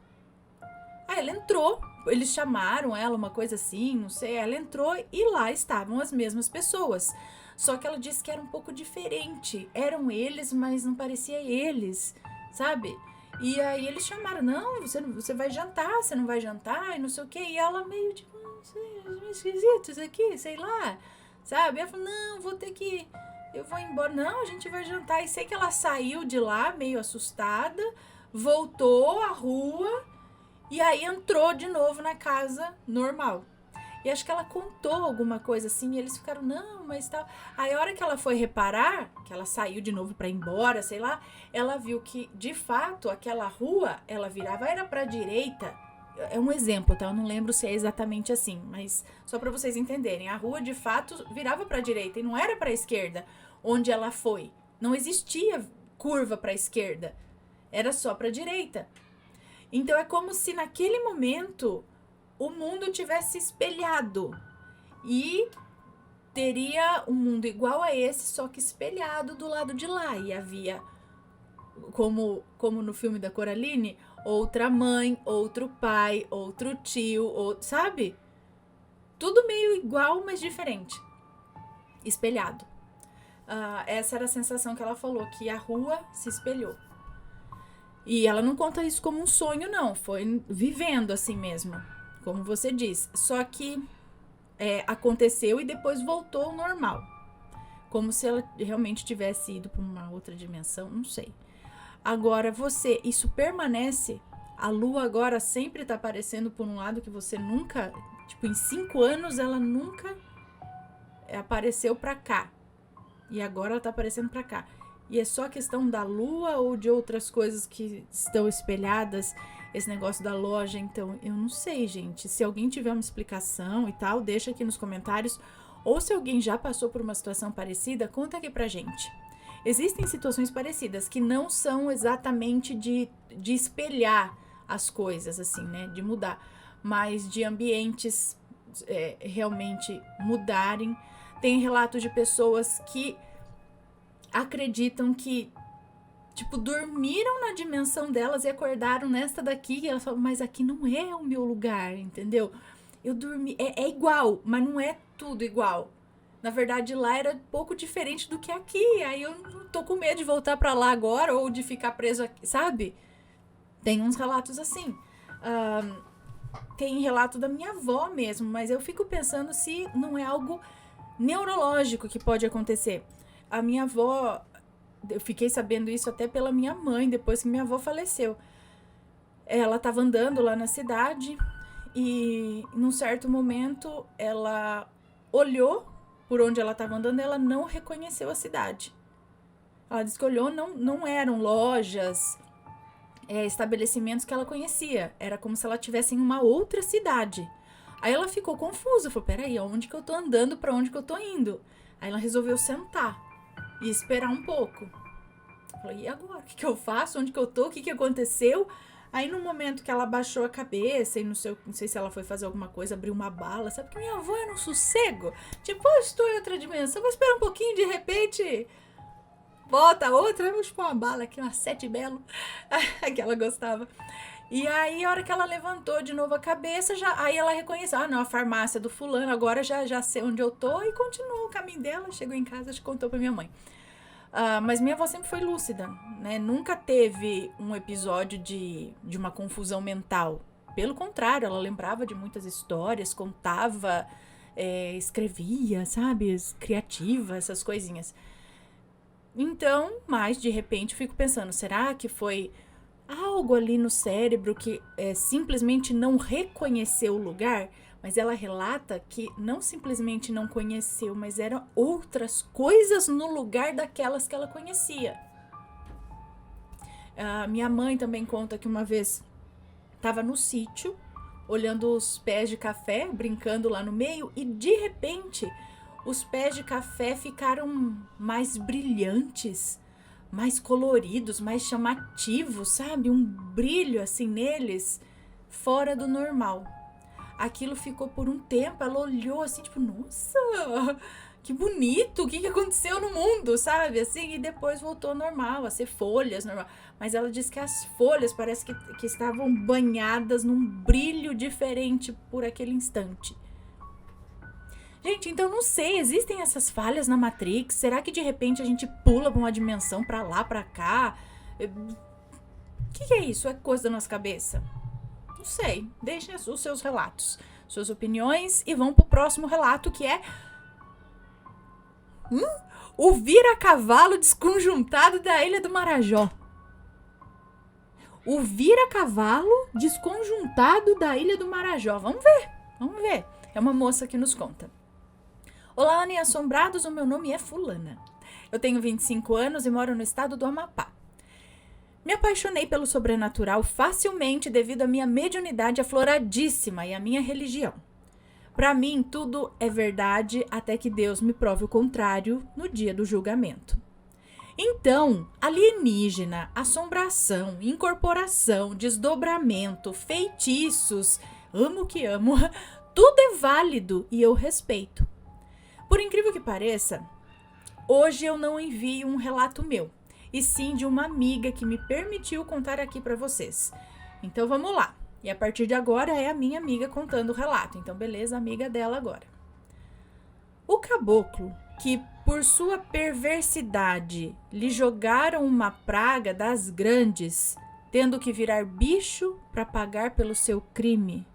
S1: Aí ela entrou. Eles chamaram ela, uma coisa assim, não sei. Ela entrou e lá estavam as mesmas pessoas. Só que ela disse que era um pouco diferente. Eram eles, mas não parecia eles, sabe? E aí eles chamaram, não, você vai jantar, você não vai jantar, e não sei o quê. E ela meio tipo, não sei, esquisitos aqui, sei lá, sabe? Ela falou, não, eu vou embora. Não, a gente vai jantar. E sei que ela saiu de lá meio assustada, voltou à rua e aí entrou de novo na casa normal. E acho que ela contou alguma coisa assim, e eles ficaram, não, mas tal. Aí a hora que ela foi reparar, que ela saiu de novo pra ir embora, sei lá, ela viu que, de fato, aquela rua, ela virava, era pra direita. É um exemplo, tá? Eu não lembro se é exatamente assim, mas só pra vocês entenderem. A rua, de fato, virava pra direita e não era pra esquerda, onde ela foi. Não existia curva pra esquerda, era só pra direita. Então é como se naquele momento o mundo tivesse espelhado e teria um mundo igual a esse, só que espelhado do lado de lá. E havia, como no filme da Coraline, outra mãe, outro pai, outro tio, sabe? Tudo meio igual, mas diferente. Espelhado. Essa era a sensação que ela falou, que a rua se espelhou. E ela não conta isso como um sonho, não. Foi vivendo assim mesmo, como você diz. Só que aconteceu e depois voltou ao normal. Como se ela realmente tivesse ido para uma outra dimensão, não sei. Agora, isso permanece? A lua agora sempre tá aparecendo por um lado que você nunca... Tipo, em 5 anos ela nunca apareceu pra cá. E agora ela tá aparecendo pra cá. E é só questão da lua ou de outras coisas que estão espelhadas? Esse negócio da loja, então, eu não sei, gente. Se alguém tiver uma explicação e tal, deixa aqui nos comentários. Ou se alguém já passou por uma situação parecida, conta aqui pra gente. Existem situações parecidas que não são exatamente de espelhar as coisas, assim, né? De mudar. Mas de ambientes realmente mudarem. Tem relatos de pessoas que acreditam que, tipo, dormiram na dimensão delas e acordaram nesta daqui. E elas falam, mas aqui não é o meu lugar, entendeu? Eu dormi... É igual, mas não é tudo igual. Na verdade, lá era pouco diferente do que aqui. Aí eu tô com medo de voltar pra lá agora ou de ficar preso aqui, sabe? Tem uns relatos assim. Tem relato da minha avó mesmo, mas eu fico pensando se não é algo neurológico que pode acontecer. A minha avó, eu fiquei sabendo isso até pela minha mãe, depois que minha avó faleceu. Ela estava andando lá na cidade e, num certo momento, ela olhou por onde ela estava andando e ela não reconheceu a cidade. Ela disse que olhou, não eram lojas, estabelecimentos que ela conhecia. Era como se ela estivesse em uma outra cidade. Aí ela ficou confusa, falou, peraí, aonde que eu tô andando, pra onde que eu tô indo? Aí ela resolveu sentar e esperar um pouco. Falei, e agora? O que eu faço? Onde que eu tô? O que aconteceu? Aí no momento que ela baixou a cabeça e não sei se ela foi fazer alguma coisa, abriu uma bala, sabe que minha avó era um sossego? Tipo, eu estou em outra dimensão, vou esperar um pouquinho, de repente... Volta outra, vamos pôr uma bala aqui, uma 7 belo, que ela gostava. E aí, a hora que ela levantou de novo a cabeça, aí ela reconheceu, não, a farmácia do fulano, agora já sei onde eu tô, e continuou o caminho dela, chegou em casa e contou pra minha mãe. Mas minha avó sempre foi lúcida, né? Nunca teve um episódio de uma confusão mental. Pelo contrário, ela lembrava de muitas histórias, contava, escrevia, sabe? Criativa, essas coisinhas. Então, mas de repente eu fico pensando, será que foi algo ali no cérebro que simplesmente não reconheceu o lugar? Mas ela relata que não simplesmente não conheceu, mas eram outras coisas no lugar daquelas que ela conhecia. Minha mãe também conta que uma vez estava no sítio, olhando os pés de café, brincando lá no meio, e de repente... Os pés de café ficaram mais brilhantes, mais coloridos, mais chamativos, sabe? Um brilho assim neles, fora do normal. Aquilo ficou por um tempo, ela olhou assim, tipo, nossa, que bonito, o que aconteceu no mundo, sabe? Assim, e depois voltou ao normal, a ser folhas, normal. Mas ela disse que as folhas parece que estavam banhadas num brilho diferente por aquele instante. Gente, então não sei, existem essas falhas na Matrix? Será que de repente a gente pula pra uma dimensão, pra lá, pra cá? O que é isso? É coisa da nossa cabeça? Não sei, deixem os seus relatos, suas opiniões e vão pro próximo relato que é... o vira-cavalo desconjuntado da Ilha do Marajó. O vira-cavalo desconjuntado da Ilha do Marajó. Vamos ver. É uma moça que nos conta. Olá, Ana e Assombrados, o meu nome é Fulana. Eu tenho 25 anos e moro no estado do Amapá. Me apaixonei pelo sobrenatural facilmente devido à minha mediunidade afloradíssima e à minha religião. Para mim, tudo é verdade até que Deus me prove o contrário no dia do julgamento. Então, alienígena, assombração, incorporação, desdobramento, feitiços, amo o que amo. Tudo é válido e eu respeito. Por incrível que pareça, hoje eu não envio um relato meu, e sim de uma amiga que me permitiu contar aqui para vocês. Então vamos lá. E a partir de agora é a minha amiga contando o relato. Então beleza, amiga dela agora. O caboclo, que por sua perversidade lhe jogaram uma praga das grandes, tendo que virar bicho para pagar pelo seu crime.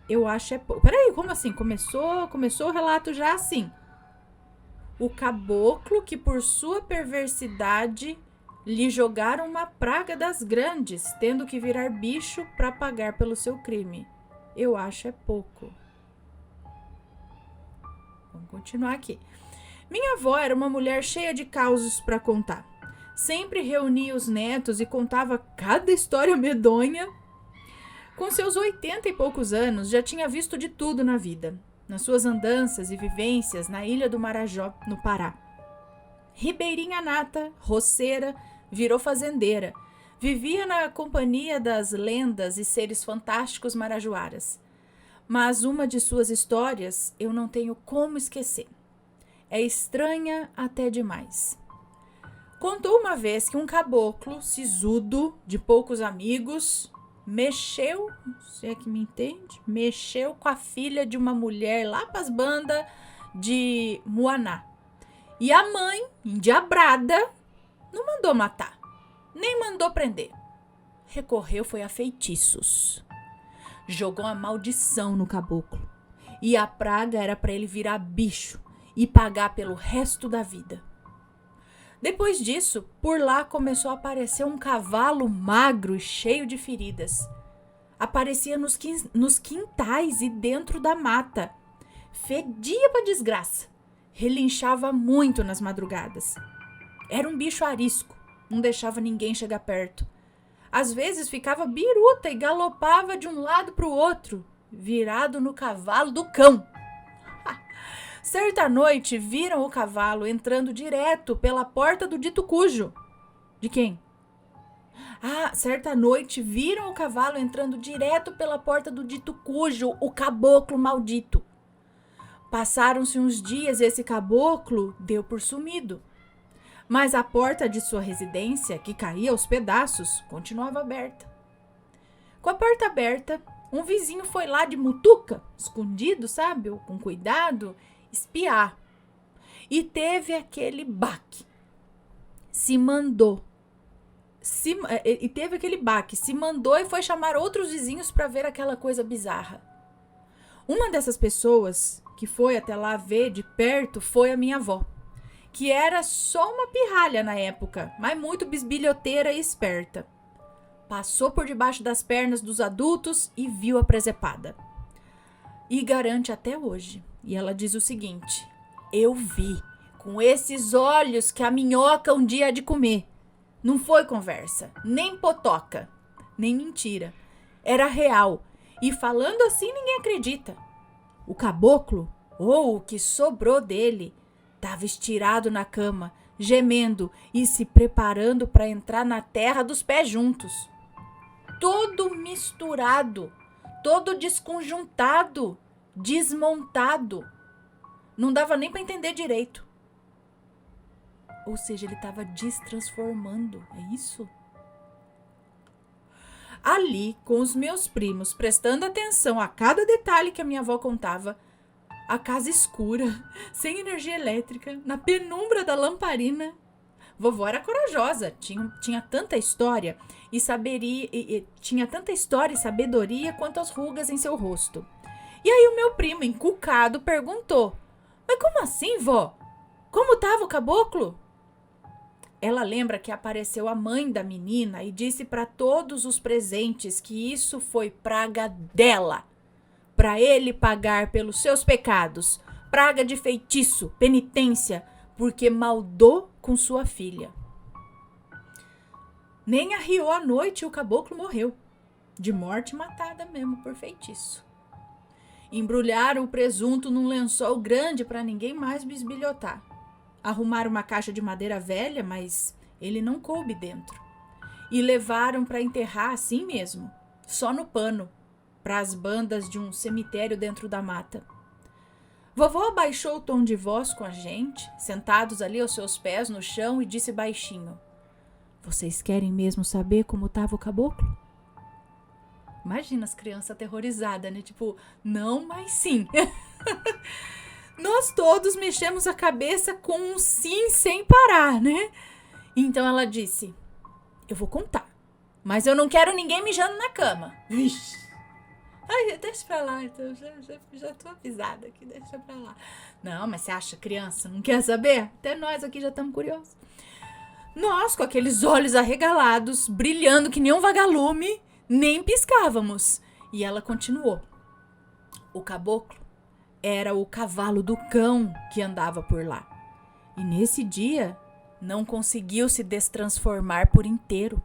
S1: Eu acho é pouco. Peraí, como assim? Começou o relato já assim. O caboclo que por sua perversidade lhe jogaram uma praga das grandes, tendo que virar bicho para pagar pelo seu crime. Eu acho é pouco. Vamos continuar aqui. Minha avó era uma mulher cheia de causos para contar. Sempre reunia os netos e contava cada história medonha. Com seus 80 e poucos anos, já tinha visto de tudo na vida, nas suas andanças e vivências na ilha do Marajó, no Pará. Ribeirinha nata, roceira, virou fazendeira. Vivia na companhia das lendas e seres fantásticos marajoaras. Mas uma de suas histórias eu não tenho como esquecer. É estranha até demais. Contou uma vez que um caboclo sisudo, de poucos amigos, mexeu, se é que me entende, mexeu com a filha de uma mulher lá pras bandas de Muaná. E a mãe, endiabrada, não mandou matar, nem mandou prender. Recorreu foi a feitiços. Jogou uma maldição no caboclo. E a praga era para ele virar bicho e pagar pelo resto da vida. Depois disso, por lá começou a aparecer um cavalo magro e cheio de feridas. Aparecia nos quintais e dentro da mata. Fedia pra desgraça. Relinchava muito nas madrugadas. Era um bicho arisco, não deixava ninguém chegar perto. Às vezes ficava biruta e galopava de um lado pro outro, virado no cavalo do cão. Certa noite, viram o cavalo entrando direto pela porta do dito cujo. De quem? Certa noite, viram o cavalo entrando direto pela porta do dito cujo, o caboclo maldito. Passaram-se uns dias e esse caboclo deu por sumido. Mas a porta de sua residência, que caía aos pedaços, continuava aberta. Com a porta aberta, um vizinho foi lá de mutuca, escondido, sabe, ou com cuidado, espiar. E teve aquele baque. Se mandou e foi chamar outros vizinhos para ver aquela coisa bizarra. Uma dessas pessoas que foi até lá ver de perto foi a minha avó, que era só uma pirralha na época, mas muito bisbilhoteira e esperta. Passou por debaixo das pernas dos adultos e viu a presepada. E garante até hoje. E ela diz o seguinte: eu vi com esses olhos que a minhoca um dia há de comer. Não foi conversa, nem potoca, nem mentira. Era real. E falando assim ninguém acredita. O caboclo, ou o que sobrou dele, estava estirado na cama, gemendo e se preparando para entrar na terra dos pés juntos. Todo misturado, todo desconjuntado, desmontado. Não dava nem para entender direito. Ou seja, ele estava destransformando, é isso? Ali, com os meus primos, prestando atenção a cada detalhe que a minha avó contava, a casa escura, sem energia elétrica, na penumbra da lamparina. Vovó era corajosa, tinha tanta história e sabedoria quanto as rugas em seu rosto. E aí o meu primo, encucado, perguntou: mas como assim, vó? Como estava o caboclo? Ela lembra que apareceu a mãe da menina e disse para todos os presentes que isso foi praga dela, para ele pagar pelos seus pecados, praga de feitiço, penitência, porque maldou com sua filha. Nem arriou a noite e o caboclo morreu, de morte matada mesmo por feitiço. Embrulharam o presunto num lençol grande para ninguém mais bisbilhotar. Arrumaram uma caixa de madeira velha, mas ele não coube dentro. E levaram para enterrar assim mesmo, só no pano, para as bandas de um cemitério dentro da mata. Vovó abaixou o tom de voz com a gente, sentados ali aos seus pés no chão, e disse baixinho: "Vocês querem mesmo saber como estava o caboclo?" Imagina as crianças aterrorizadas, né? Tipo, não, mas sim. Nós todos mexemos a cabeça com um sim sem parar, né? Então ela disse: "Eu vou contar, mas eu não quero ninguém mijando na cama." Vixe. Ai, deixa pra lá, então já tô avisada aqui, deixa pra lá. Não, mas você acha, criança, não quer saber? Até nós aqui já estamos curiosos. Nós, com aqueles olhos arregalados, brilhando que nem um vagalume, nem piscávamos. E ela continuou: "O caboclo era o cavalo do cão que andava por lá. E nesse dia não conseguiu se destransformar por inteiro.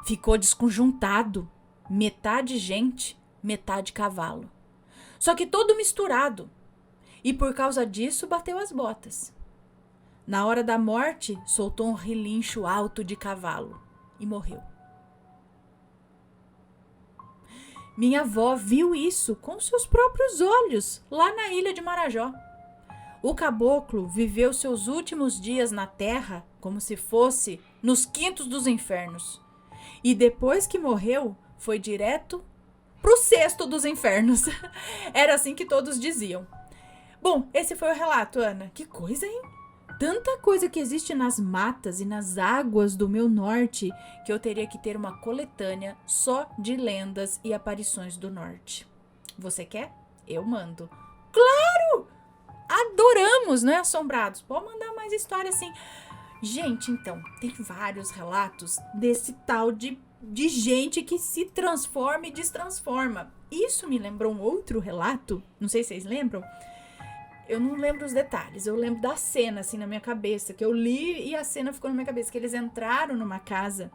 S1: Ficou desconjuntado, metade gente, metade cavalo. Só que todo misturado. E por causa disso bateu as botas. Na hora da morte, soltou um relincho alto de cavalo e morreu." Minha avó viu isso com seus próprios olhos lá na ilha de Marajó. O caboclo viveu seus últimos dias na terra como se fosse nos quintos dos infernos. E depois que morreu, foi direto pro cesto dos infernos. Era assim que todos diziam. Bom, esse foi o relato, Ana. Que coisa, hein? Tanta coisa que existe nas matas e nas águas do meu norte que eu teria que ter uma coletânea só de lendas e aparições do norte. Você quer? Eu mando. Claro! Adoramos, não é, assombrados? Pode mandar mais história assim. Gente, então, tem vários relatos desse tal de gente que se transforma e destransforma. Isso me lembrou um outro relato, não sei se vocês lembram. Eu não lembro os detalhes, eu lembro da cena assim na minha cabeça, que eu li e a cena ficou na minha cabeça, que eles entraram numa casa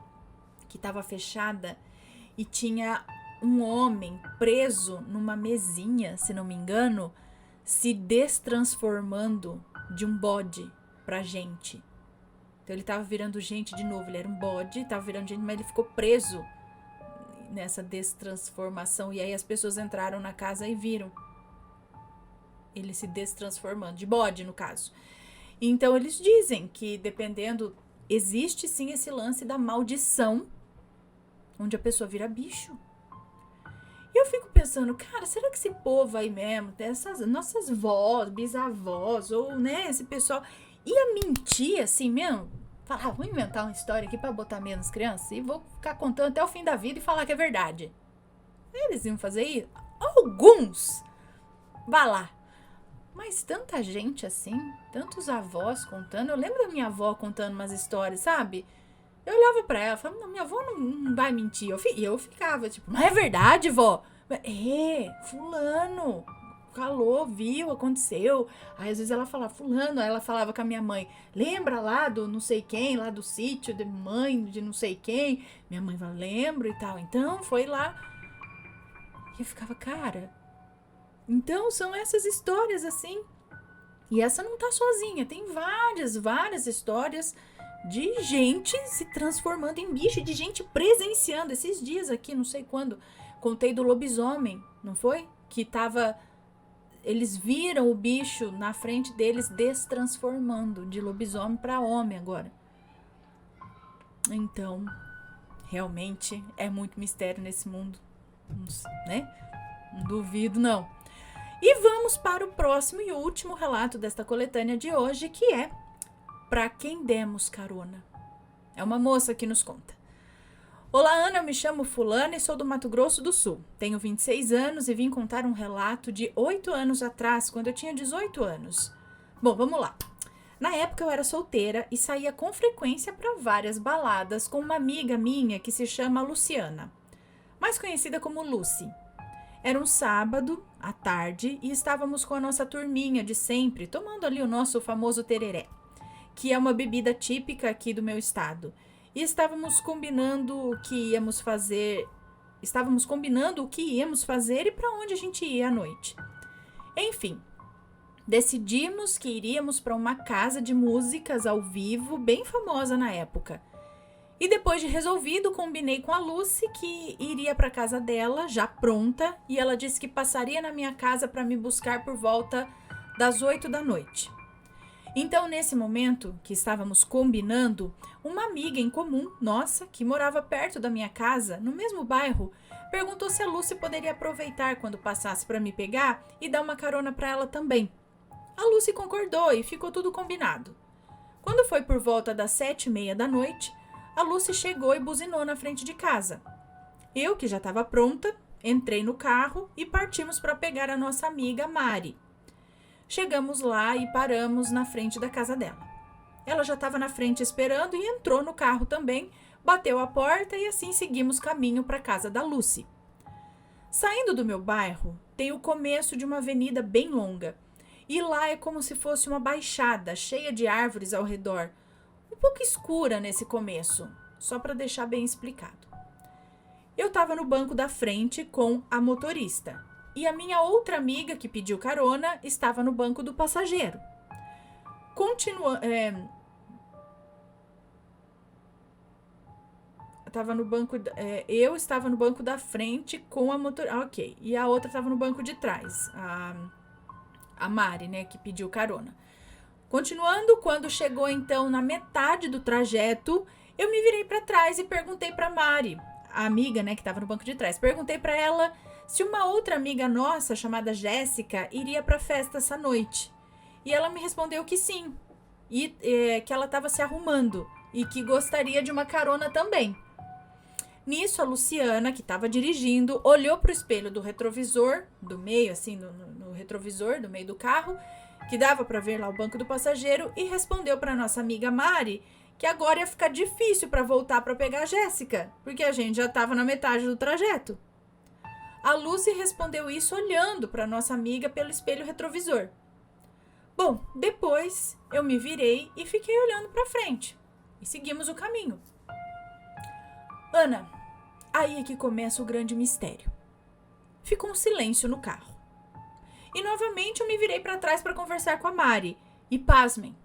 S1: que estava fechada e tinha um homem preso numa mesinha, se não me engano, se destransformando de um bode pra gente. Então ele tava virando gente de novo, ele era um bode, tava virando gente, mas ele ficou preso nessa destransformação. E aí as pessoas entraram na casa e viram ele se destransformando, de bode no caso. Então eles dizem que dependendo, existe sim esse lance da maldição, onde a pessoa vira bicho. E eu fico pensando, cara, será que esse povo aí mesmo, essas nossas vós, bisavós, ou né, esse pessoal, ia mentir assim mesmo? Falar, vou inventar uma história aqui pra botar menos crianças e vou ficar contando até o fim da vida e falar que é verdade. Eles iam fazer isso? Alguns! Vá lá. Mas tanta gente assim, tantos avós contando. Eu lembro da minha avó contando umas histórias, sabe? Eu olhava pra ela e falava, não, minha avó não vai mentir. E eu ficava tipo, não é verdade, vó? Fulano falou, viu, aconteceu. Aí às vezes ela falava, fulano, aí ela falava com a minha mãe, lembra lá do não sei quem, lá do sítio de mãe de não sei quem? Minha mãe fala, lembro e tal. Então foi lá. E eu ficava, cara, então são essas histórias assim. E essa não tá sozinha, tem várias histórias de gente se transformando em bicho, de gente presenciando. Esses dias aqui, não sei quando, contei do lobisomem, não foi? Que tava... Eles viram o bicho na frente deles destransformando de lobisomem para homem agora. Então, realmente é muito mistério nesse mundo, né? Não duvido, não. E vamos para o próximo e último relato desta coletânea de hoje, que é Pra Quem Demos Carona. É uma moça que nos conta. Olá, Ana, eu me chamo Fulana e sou do Mato Grosso do Sul. Tenho 26 anos e vim contar um relato de 8 anos atrás, quando eu tinha 18 anos. Bom, vamos lá. Na época eu era solteira e saía com frequência para várias baladas com uma amiga minha que se chama Luciana, mais conhecida como Lucy. Era um sábado, à tarde, e estávamos com a nossa turminha de sempre, tomando ali o nosso famoso tereré, que é uma bebida típica aqui do meu estado. E estávamos combinando o que íamos fazer e para onde a gente ia à noite. Enfim, decidimos que iríamos para uma casa de músicas ao vivo, bem famosa na época. E depois de resolvido, combinei com a Lucy que iria para casa dela, já pronta, e ela disse que passaria na minha casa para me buscar por volta das 8 da noite. Então, nesse momento que estávamos combinando, uma amiga em comum, nossa, que morava perto da minha casa, no mesmo bairro, perguntou se a Lucy poderia aproveitar quando passasse para me pegar e dar uma carona para ela também. A Lucy concordou e ficou tudo combinado. Quando foi por volta das 7h30 da noite, a Lucy chegou e buzinou na frente de casa. Eu, que já estava pronta, entrei no carro e partimos para pegar a nossa amiga Mari. Chegamos lá e paramos na frente da casa dela. Ela já estava na frente esperando e entrou no carro também, bateu a porta e assim seguimos caminho para a casa da Lucy. Saindo do meu bairro, tem o começo de uma avenida bem longa. E lá é como se fosse uma baixada, cheia de árvores ao redor. Um pouco escura nesse começo, só para deixar bem explicado. Eu estava no banco da frente com a motorista. E a minha outra amiga que pediu carona estava no banco do passageiro. Eu estava no banco da frente com a motorista. Ok. E a outra estava no banco de trás. A Mari, né, que pediu carona. Continuando, quando chegou então na metade do trajeto, eu me virei para trás e perguntei para Mari, a amiga, né, que estava no banco de trás. Perguntei para ela se uma outra amiga nossa, chamada Jéssica, iria para a festa essa noite. E ela me respondeu que sim, e que ela estava se arrumando e que gostaria de uma carona também. Nisso, a Luciana, que estava dirigindo, olhou para o espelho do retrovisor, do meio, assim, no retrovisor, do meio do carro, que dava para ver lá o banco do passageiro, e respondeu para nossa amiga Mari que agora ia ficar difícil para voltar para pegar a Jéssica, porque a gente já estava na metade do trajeto. A Lucy respondeu isso olhando para nossa amiga pelo espelho retrovisor. Bom, depois eu me virei e fiquei olhando para frente e seguimos o caminho. Ana, aí é que começa o grande mistério. Ficou um silêncio no carro. E novamente eu me virei para trás para conversar com a Mari. E pasmem,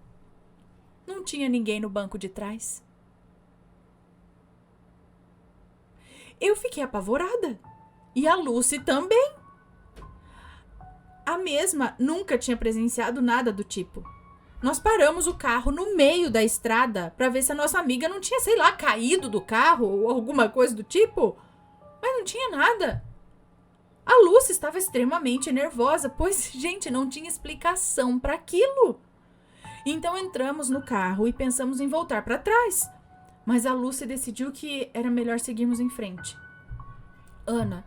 S1: não tinha ninguém no banco de trás. Eu fiquei apavorada. E a Lucy também. A mesma nunca tinha presenciado nada do tipo. Nós paramos o carro no meio da estrada para ver se a nossa amiga não tinha, sei lá, caído do carro ou alguma coisa do tipo. Mas não tinha nada. A Lucy estava extremamente nervosa, pois, gente, não tinha explicação para aquilo. Então entramos no carro e pensamos em voltar para trás. Mas a Lucy decidiu que era melhor seguirmos em frente. Ana,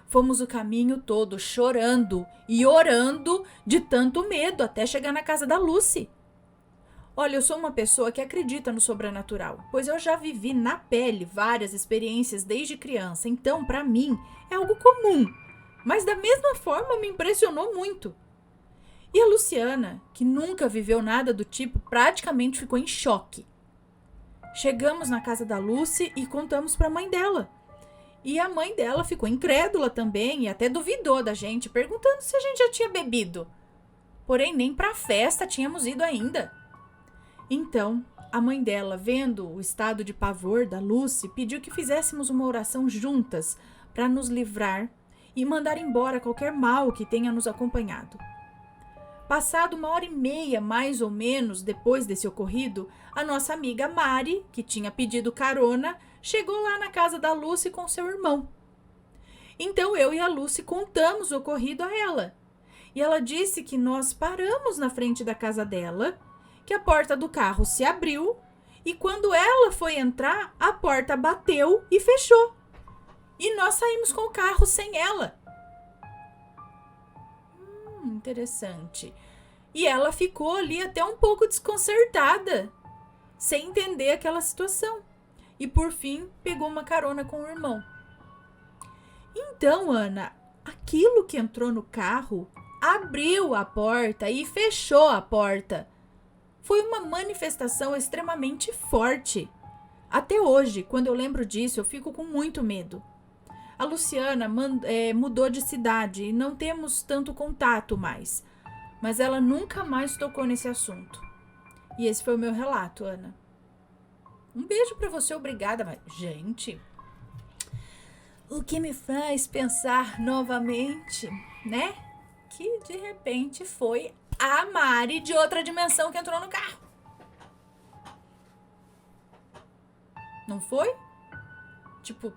S1: fomos o caminho todo chorando e orando de tanto medo até chegar na casa da Lucy. Olha, eu sou uma pessoa que acredita no sobrenatural, pois eu já vivi na pele várias experiências desde criança, então, para mim, é algo comum. Mas da mesma forma me impressionou muito. E a Luciana, que nunca viveu nada do tipo, praticamente ficou em choque. Chegamos na casa da Lucy e contamos para a mãe dela. E a mãe dela ficou incrédula também e até duvidou da gente, perguntando se a gente já tinha bebido. Porém, nem para a festa tínhamos ido ainda. Então, a mãe dela, vendo o estado de pavor da Lucy, pediu que fizéssemos uma oração juntas para nos livrar e mandar embora qualquer mal que tenha nos acompanhado. Passado 1h30, mais ou menos, depois desse ocorrido, a nossa amiga Mari, que tinha pedido carona, chegou lá na casa da Lucy com seu irmão. Então eu e a Lucy contamos o ocorrido a ela. E ela disse que nós paramos na frente da casa dela, que a porta do carro se abriu e quando ela foi entrar, a porta bateu e fechou. E nós saímos com o carro sem ela. Interessante. E ela ficou ali até um pouco desconcertada, sem entender aquela situação. E por fim, pegou uma carona com o irmão. Então, Ana, aquilo que entrou no carro abriu a porta e fechou a porta. Foi uma manifestação extremamente forte. Até hoje, quando eu lembro disso, eu fico com muito medo. A Luciana mudou de cidade e não temos tanto contato mais. Mas ela nunca mais tocou nesse assunto. E esse foi o meu relato, Ana. Um beijo pra você, obrigada. Mas, gente, o que me faz pensar novamente, né? Que de repente foi a Mari de outra dimensão que entrou no carro. Não foi? Tipo,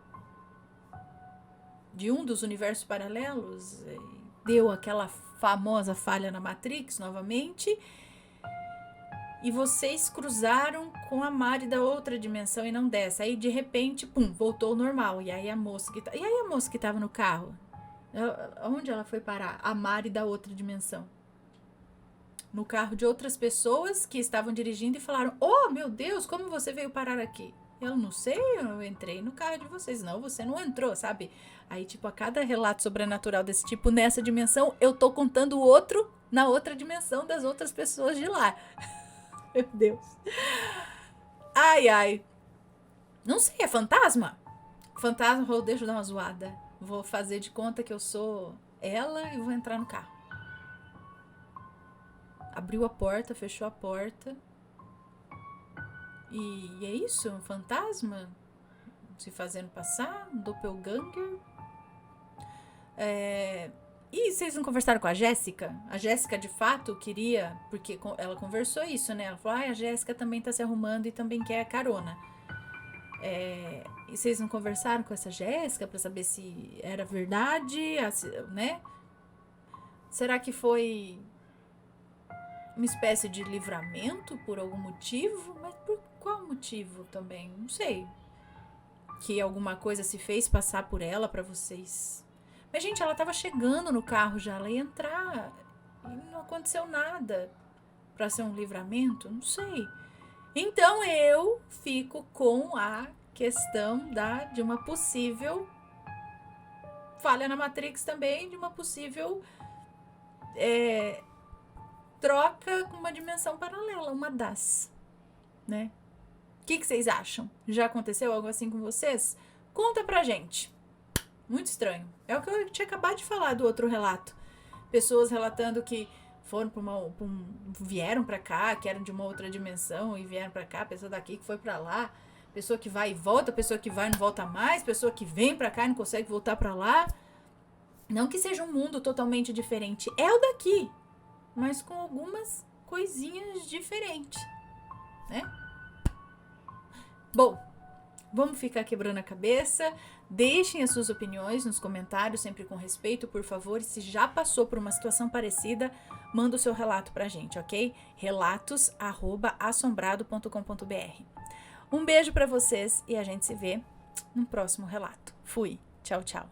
S1: de um dos universos paralelos, deu aquela famosa falha na Matrix novamente, e vocês cruzaram com a Mari da outra dimensão e não dessa. Aí de repente, pum, voltou ao normal. E aí a moça que tava no carro, onde ela foi parar? A Mari da outra dimensão. No carro de outras pessoas que estavam dirigindo e falaram: "Oh, meu Deus, como você veio parar aqui?" Eu não sei, eu entrei no carro de vocês. Não, você não entrou, sabe? Aí, tipo, a cada relato sobrenatural desse tipo, nessa dimensão, eu tô contando o outro na outra dimensão das outras pessoas de lá. Meu Deus. Ai, ai. Não sei, é fantasma? Fantasma, deixa eu dar uma zoada. Vou fazer de conta que eu sou ela e vou entrar no carro. Abriu a porta, fechou a porta. E é isso? Um fantasma? Se fazendo passar? Um doppelganger? E vocês não conversaram com a Jéssica? A Jéssica, de fato, queria... Porque ela conversou isso, né? Ela falou, a Jéssica também tá se arrumando e também quer carona. E vocês não conversaram com essa Jéssica pra saber se era verdade, né? Será que foi uma espécie de livramento por algum motivo? Mas por qual motivo também? Não sei. Que alguma coisa se fez passar por ela pra vocês. Mas, gente, ela tava chegando no carro já. Ela ia entrar e não aconteceu nada pra ser um livramento? Não sei. Então, eu fico com a questão de uma possível falha na Matrix também, de uma possível troca com uma dimensão paralela, uma das, né? O que vocês acham? Já aconteceu algo assim com vocês? Conta pra gente. Muito estranho. É o que eu tinha acabado de falar do outro relato. Pessoas relatando que foram vieram pra cá, que eram de uma outra dimensão e vieram pra cá, pessoa daqui que foi pra lá, pessoa que vai e volta, pessoa que vai e não volta mais, pessoa que vem pra cá e não consegue voltar pra lá. Não que seja um mundo totalmente diferente, é o daqui, mas com algumas coisinhas diferentes, né? Bom, vamos ficar quebrando a cabeça. Deixem as suas opiniões nos comentários, sempre com respeito, por favor. E se já passou por uma situação parecida, manda o seu relato pra gente, ok? relatos@assombrado.com.br. Um beijo pra vocês e a gente se vê no próximo relato. Fui. Tchau, tchau.